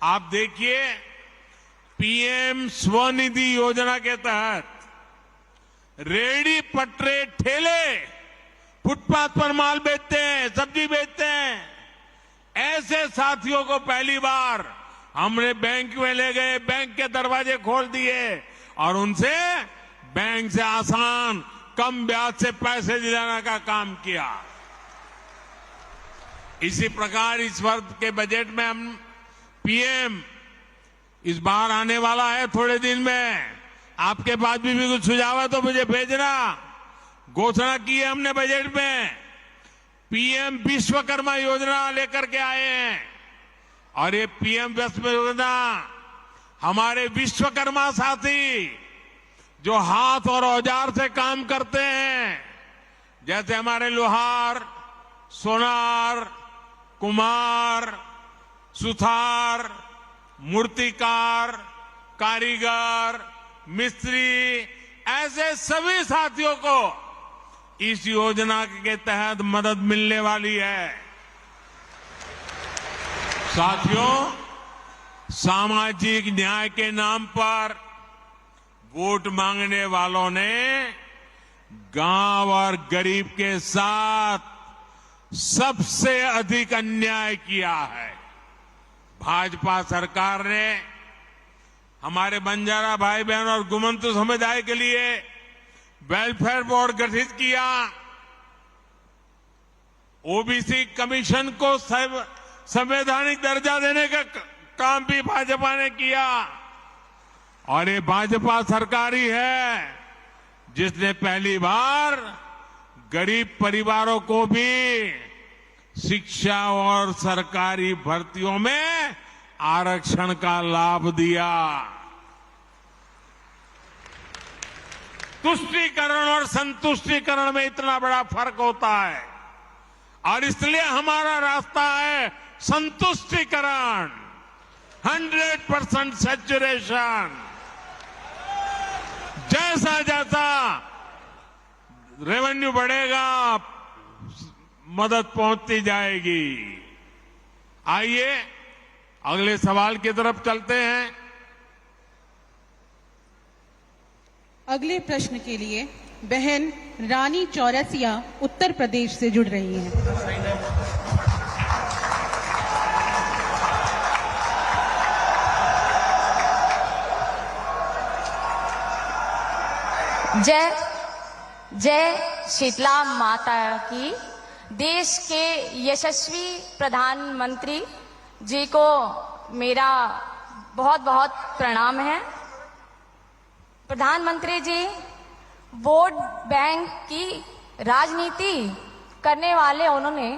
आप देखिए, पीएम स्वनिधि योजना के तहत रेडी पटरे ठेले फुटपाथ पर माल बेचते हैं, सब्जी बेचते हैं, ऐसे साथियों को पहली बार हमने बैंक में ले गए, बैंक के दरवाजे खोल दिए और उनसे बैंक से आसान कम ब्याज से पैसे दिलाने का काम किया। इसी प्रकार इस वर्ष के बजट में हम पीएम इस बार आने वाला है थोड़े दिन में, आपके पास भी कुछ सुझाव है तो मुझे भेजना। घोषणा की है हमने बजट में, पीएम विश्वकर्मा योजना लेकर के आए हैं और ये पीएम विश्वकर्मा योजना हमारे विश्वकर्मा साथी जो हाथ और औजार से काम करते हैं, जैसे हमारे लोहार, सोनार, कुम्हार, सुथार, मूर्तिकार, कारीगर, मिस्त्री, ऐसे सभी साथियों को इस योजना के तहत मदद मिलने वाली है। साथियों, सामाजिक न्याय के नाम पर वोट मांगने वालों ने गांव और गरीब के साथ सबसे अधिक अन्याय किया है। भाजपा सरकार ने हमारे बंजारा भाई बहन और गुमंतु समुदाय के लिए वेलफेयर बोर्ड गठित किया, ओबीसी कमीशन को संवैधानिक दर्जा देने का काम भी भाजपा ने किया और ये भाजपा सरकार ही है जिसने पहली बार गरीब परिवारों को भी शिक्षा और सरकारी भर्तियों में आरक्षण का लाभ दिया। तुष्टीकरण और संतुष्टीकरण में इतना बड़ा फर्क होता है और इसलिए हमारा रास्ता है संतुष्टीकरण, 100% सैचुरेशन। जैसा जैसा रेवेन्यू बढ़ेगा, मदद पहुंचती जाएगी। आइए अगले सवाल की तरफ चलते हैं। अगले प्रश्न के लिए बहन रानी चौरसिया उत्तर प्रदेश से जुड़ रही हैं। जय जय शीतला माता की। देश के यशस्वी प्रधानमंत्री जी को मेरा बहुत बहुत प्रणाम है। प्रधानमंत्री जी वोट बैंक की राजनीति करने वाले उन्होंने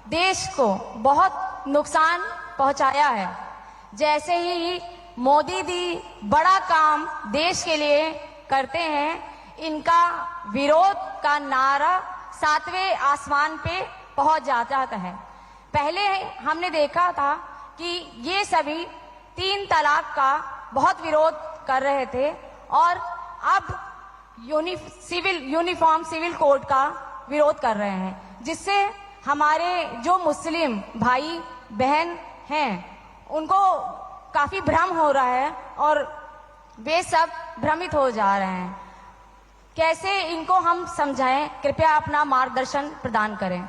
देश को बहुत नुकसान पहुंचाया है। जैसे ही मोदी जी बड़ा काम देश के लिए करते हैं, इनका विरोध का नारा 7वें आसमान पे पहुंच जाता है। पहले हमने देखा था कि ये सभी 3 तलाक का बहुत विरोध कर रहे थे और अब यूनिफॉर्म सिविल कोड का विरोध कर रहे हैं, जिससे हमारे जो मुस्लिम भाई बहन हैं उनको काफी भ्रम हो रहा है और वे सब भ्रमित हो जा रहे हैं। कैसे इनको हम समझाएं? कृपया अपना मार्गदर्शन प्रदान करें।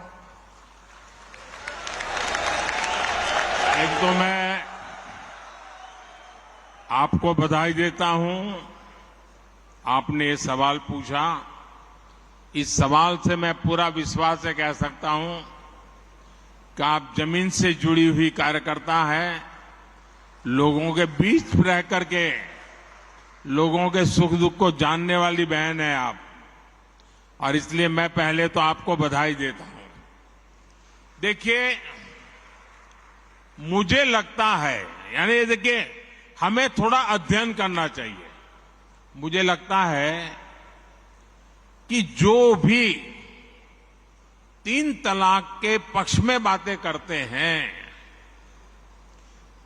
एक तो मैं आपको बधाई देता हूं, आपने ये सवाल पूछा इस सवाल से मैं पूरा विश्वास से कह सकता हूं कि आप जमीन से जुड़ी हुई कार्यकर्ता है, लोगों के बीच रह करके लोगों के सुख दुख को जानने वाली बहन है आप, और इसलिए मैं पहले तो आपको बधाई देता हूं। देखिए, मुझे लगता है, यानी देखिए, हमें थोड़ा अध्ययन करना चाहिए। मुझे लगता है कि जो भी 3 तलाक के पक्ष में बातें करते हैं,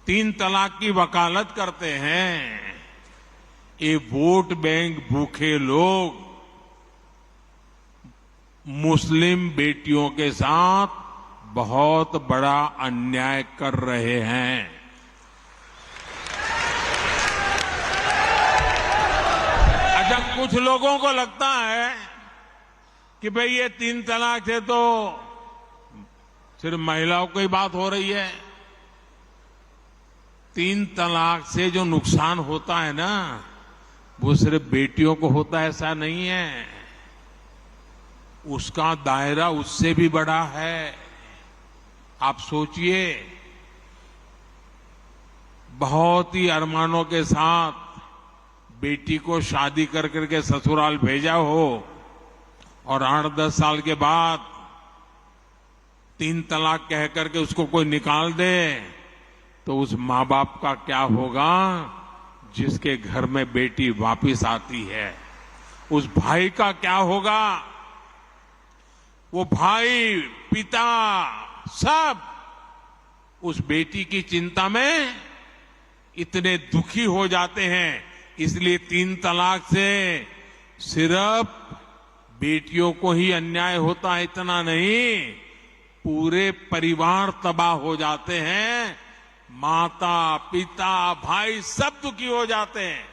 3 तलाक की वकालत करते हैं, ये वोट बैंक भूखे लोग मुस्लिम बेटियों के साथ बहुत बड़ा अन्याय कर रहे हैं। अच्छा, कुछ लोगों को लगता है कि भाई ये 3 तलाक से तो सिर्फ महिलाओं की बात हो रही है। 3 तलाक से जो नुकसान होता है ना, वो सिर्फ बेटियों को होता है ऐसा नहीं है, उसका दायरा उससे भी बड़ा है। आप सोचिए, बहुत ही अरमानों के साथ बेटी को शादी कर करके ससुराल भेजा हो और 8-10 साल के बाद 3 तलाक कह करके उसको कोई निकाल दे, तो उस मां बाप का क्या होगा जिसके घर में बेटी वापिस आती है? उस भाई का क्या होगा? वो भाई, पिता, सब उस बेटी की चिंता में इतने दुखी हो जाते हैं। इसलिए 3 तलाक से सिर्फ बेटियों को ही अन्याय होता है इतना नहीं, पूरे परिवार तबाह हो जाते हैं, माता, पिता, भाई सब दुखी हो जाते हैं।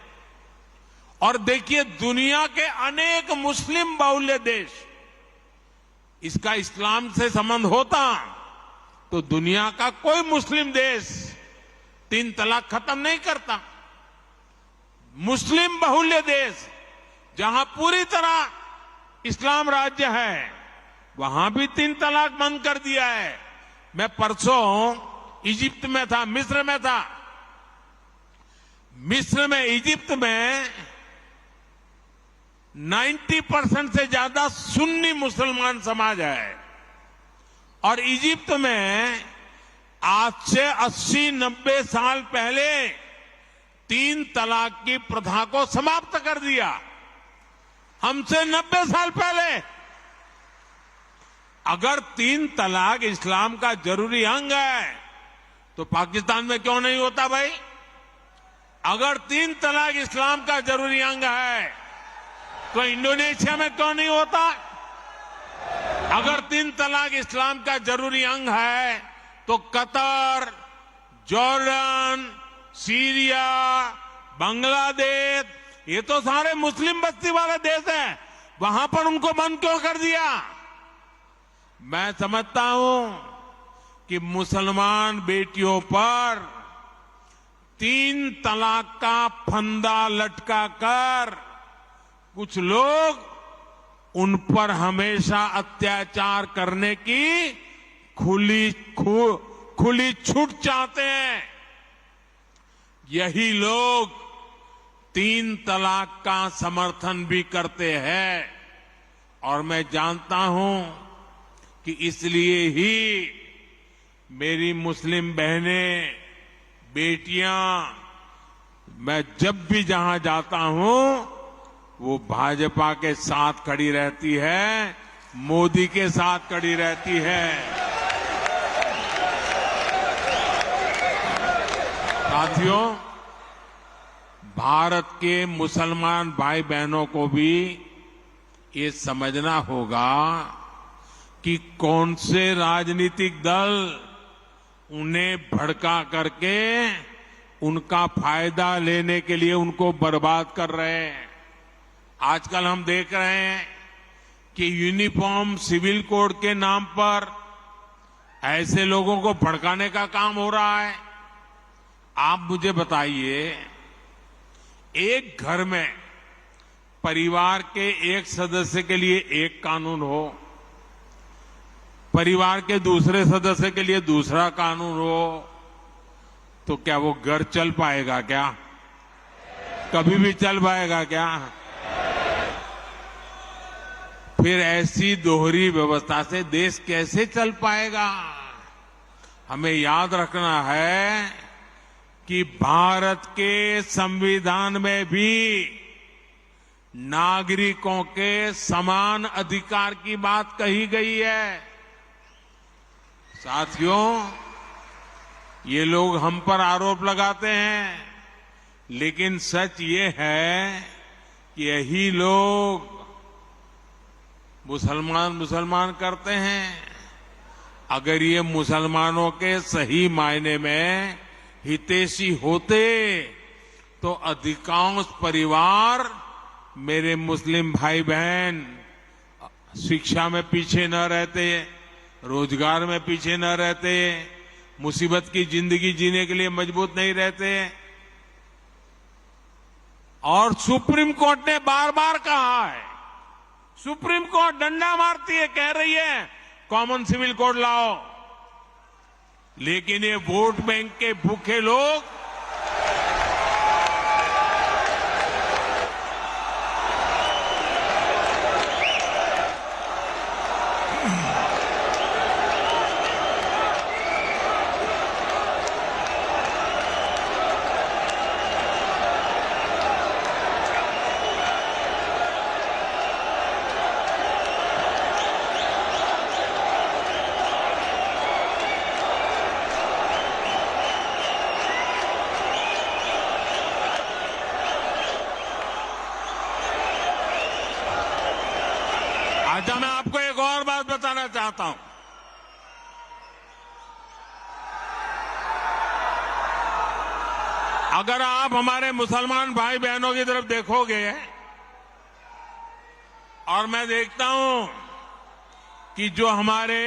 और देखिए, दुनिया के अनेक मुस्लिम बाहुल्य देश, इसका इस्लाम से संबंध होता तो दुनिया का कोई मुस्लिम देश 3 तलाक खत्म नहीं करता। मुस्लिम बाहुल्य देश जहां पूरी तरह इस्लाम राज्य है, वहां भी 3 तलाक बंद कर दिया है। मैं परसों इजिप्ट में था, मिस्र में था। मिस्र में, इजिप्ट में 90% से ज्यादा सुन्नी मुसलमान समाज है, और इजिप्ट में आज से 80-90 साल पहले 3 तलाक की प्रथा को समाप्त कर दिया। हमसे 90 साल पहले। अगर 3 तलाक इस्लाम का जरूरी अंग है तो पाकिस्तान में क्यों नहीं होता भाई? अगर 3 तलाक इस्लाम का जरूरी अंग है तो इंडोनेशिया में क्यों नहीं होता? अगर 3 तलाक इस्लाम का जरूरी अंग है तो कतर, जॉर्डन, सीरिया, बांग्लादेश, ये तो सारे मुस्लिम बस्ती वाले देश हैं, वहां पर उनको बंद क्यों कर दिया? मैं समझता हूं कि मुसलमान बेटियों पर 3 तलाक का फंदा लटका कर कुछ लोग उन पर हमेशा अत्याचार करने की खुली छूट चाहते हैं। यही लोग 3 तलाक का समर्थन भी करते हैं, और मैं जानता हूं कि इसलिए ही मेरी मुस्लिम बहनें, बेटियां, मैं जब भी जहां जाता हूं वो भाजपा के साथ खड़ी रहती है, मोदी के साथ खड़ी रहती है। साथियों, भारत के मुसलमान भाई बहनों को भी ये समझना होगा कि कौन से राजनीतिक दल उन्हें भड़का करके उनका फायदा लेने के लिए उनको बर्बाद कर रहे हैं। आजकल हम देख रहे हैं कि यूनिफॉर्म सिविल कोड के नाम पर ऐसे लोगों को भड़काने का काम हो रहा है। आप मुझे बताइए, एक घर में परिवार के एक सदस्य के लिए एक कानून हो, परिवार के दूसरे सदस्य के लिए दूसरा कानून हो, तो क्या वो घर चल पाएगा क्या? कभी भी चल पाएगा क्या? फिर ऐसी दोहरी व्यवस्था से देश कैसे चल पाएगा? हमें याद रखना है कि भारत के संविधान में भी नागरिकों के समान अधिकार की बात कही गई है। साथियों, ये लोग हम पर आरोप लगाते हैं, लेकिन सच ये है कि यही लोग मुसलमान करते हैं। अगर ये मुसलमानों के सही मायने में हितैषी होते तो अधिकांश परिवार, मेरे मुस्लिम भाई बहन, शिक्षा में पीछे न रहते, रोजगार में पीछे न रहते, मुसीबत की जिंदगी जीने के लिए मजबूत नहीं रहते। और सुप्रीम कोर्ट ने बार बार कहा है, सुप्रीम कोर्ट डंडा मारती है, कह रही है कॉमन सिविल कोड लाओ, लेकिन ये वोट बैंक के भूखे लोग अच्छा, मैं आपको एक और बात बताना चाहता हूं। अगर आप हमारे मुसलमान भाई बहनों की तरफ देखोगे और मैं देखता हूं कि जो हमारे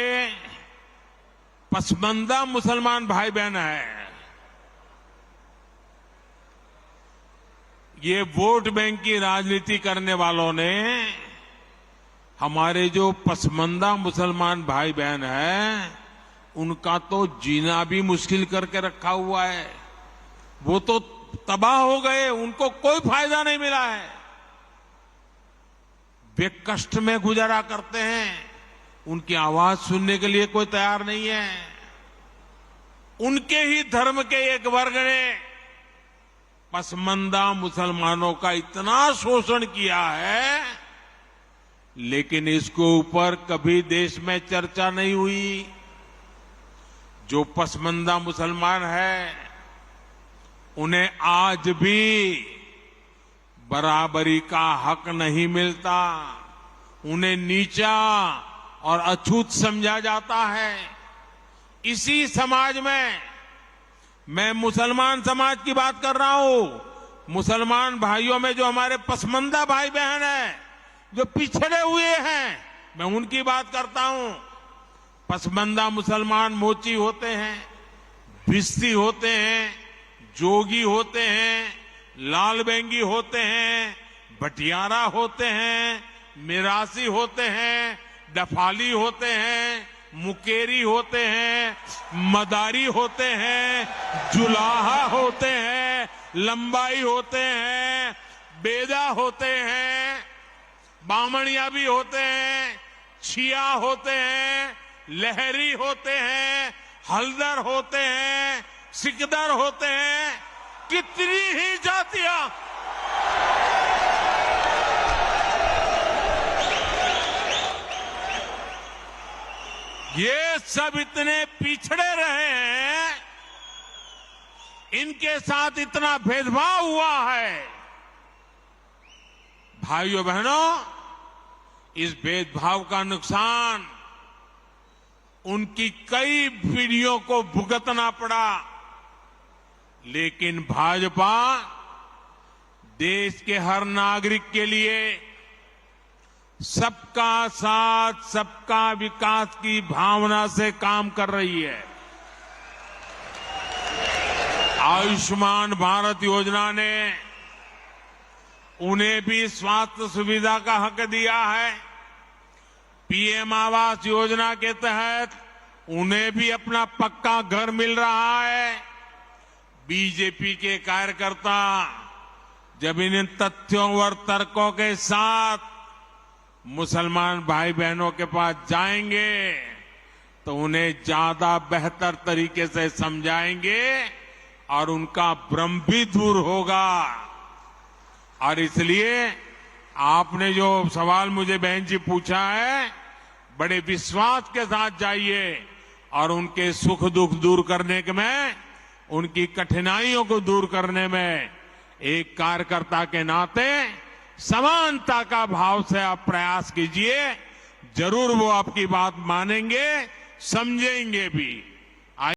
पसमानदा मुसलमान भाई बहन हैं, ये वोट बैंक की राजनीति करने वालों ने हमारे जो पसमानदा मुसलमान भाई बहन हैं, उनका तो जीना भी मुश्किल करके रखा हुआ है। वो तो तबाह हो गए, उनको कोई फायदा नहीं मिला है। वे कष्ट में गुजारा करते हैं, उनकी आवाज सुनने के लिए कोई तैयार नहीं है। उनके ही धर्म के एक वर्ग ने पसमानदा मुसलमानों का इतना शोषण किया है, लेकिन इसके ऊपर कभी देश में चर्चा नहीं हुई। जो पसमानदा मुसलमान है, उन्हें आज भी बराबरी का हक नहीं मिलता, उन्हें नीचा और अछूत समझा जाता है। इसी समाज में मैं मुसलमान समाज की बात कर रहा हूं। मुसलमान भाइयों में जो हमारे पसमानदा भाई बहन हैं, जो पिछड़े हुए हैं, मैं उनकी बात करता हूं। पसमानदा मुसलमान मोची होते हैं, भिस्ती होते हैं, जोगी होते हैं, लाल बेंगी होते हैं, भटियारा होते हैं, मिरासी होते हैं, डफाली होते हैं, मुकेरी होते हैं, मदारी होते हैं, जुलाहा होते हैं, लंबाई होते हैं, बेदा होते हैं, बामणिया भी होते हैं, छिया होते हैं, लहरी होते हैं, हल्दर होते हैं, सिकदर होते हैं, कितनी ही जातियां। ये सब इतने पिछड़े रहे हैं, इनके साथ इतना भेदभाव हुआ है। भाइयों बहनों, इस भेदभाव का नुकसान उनकी कई पीढ़ियों को भुगतना पड़ा, लेकिन भाजपा देश के हर नागरिक के लिए सबका साथ, सबका विकास की भावना से काम कर रही है। आयुष्मान भारत योजना ने उन्हें भी स्वास्थ्य सुविधा का हक दिया है। पीएम आवास योजना के तहत उन्हें भी अपना पक्का घर मिल रहा है। बीजेपी के कार्यकर्ता जब इन तथ्यों और तर्कों के साथ मुसलमान भाई बहनों के पास जाएंगे तो उन्हें ज्यादा बेहतर तरीके से समझाएंगे और उनका भ्रम भी दूर होगा। और इसलिए आपने जो सवाल मुझे बहन जी पूछा है, बड़े विश्वास के साथ जाइए और उनके सुख दुख दूर करने में, उनकी कठिनाइयों को दूर करने में एक कार्यकर्ता के नाते समानता का भाव से आप प्रयास कीजिए। जरूर वो आपकी बात मानेंगे, समझेंगे भी।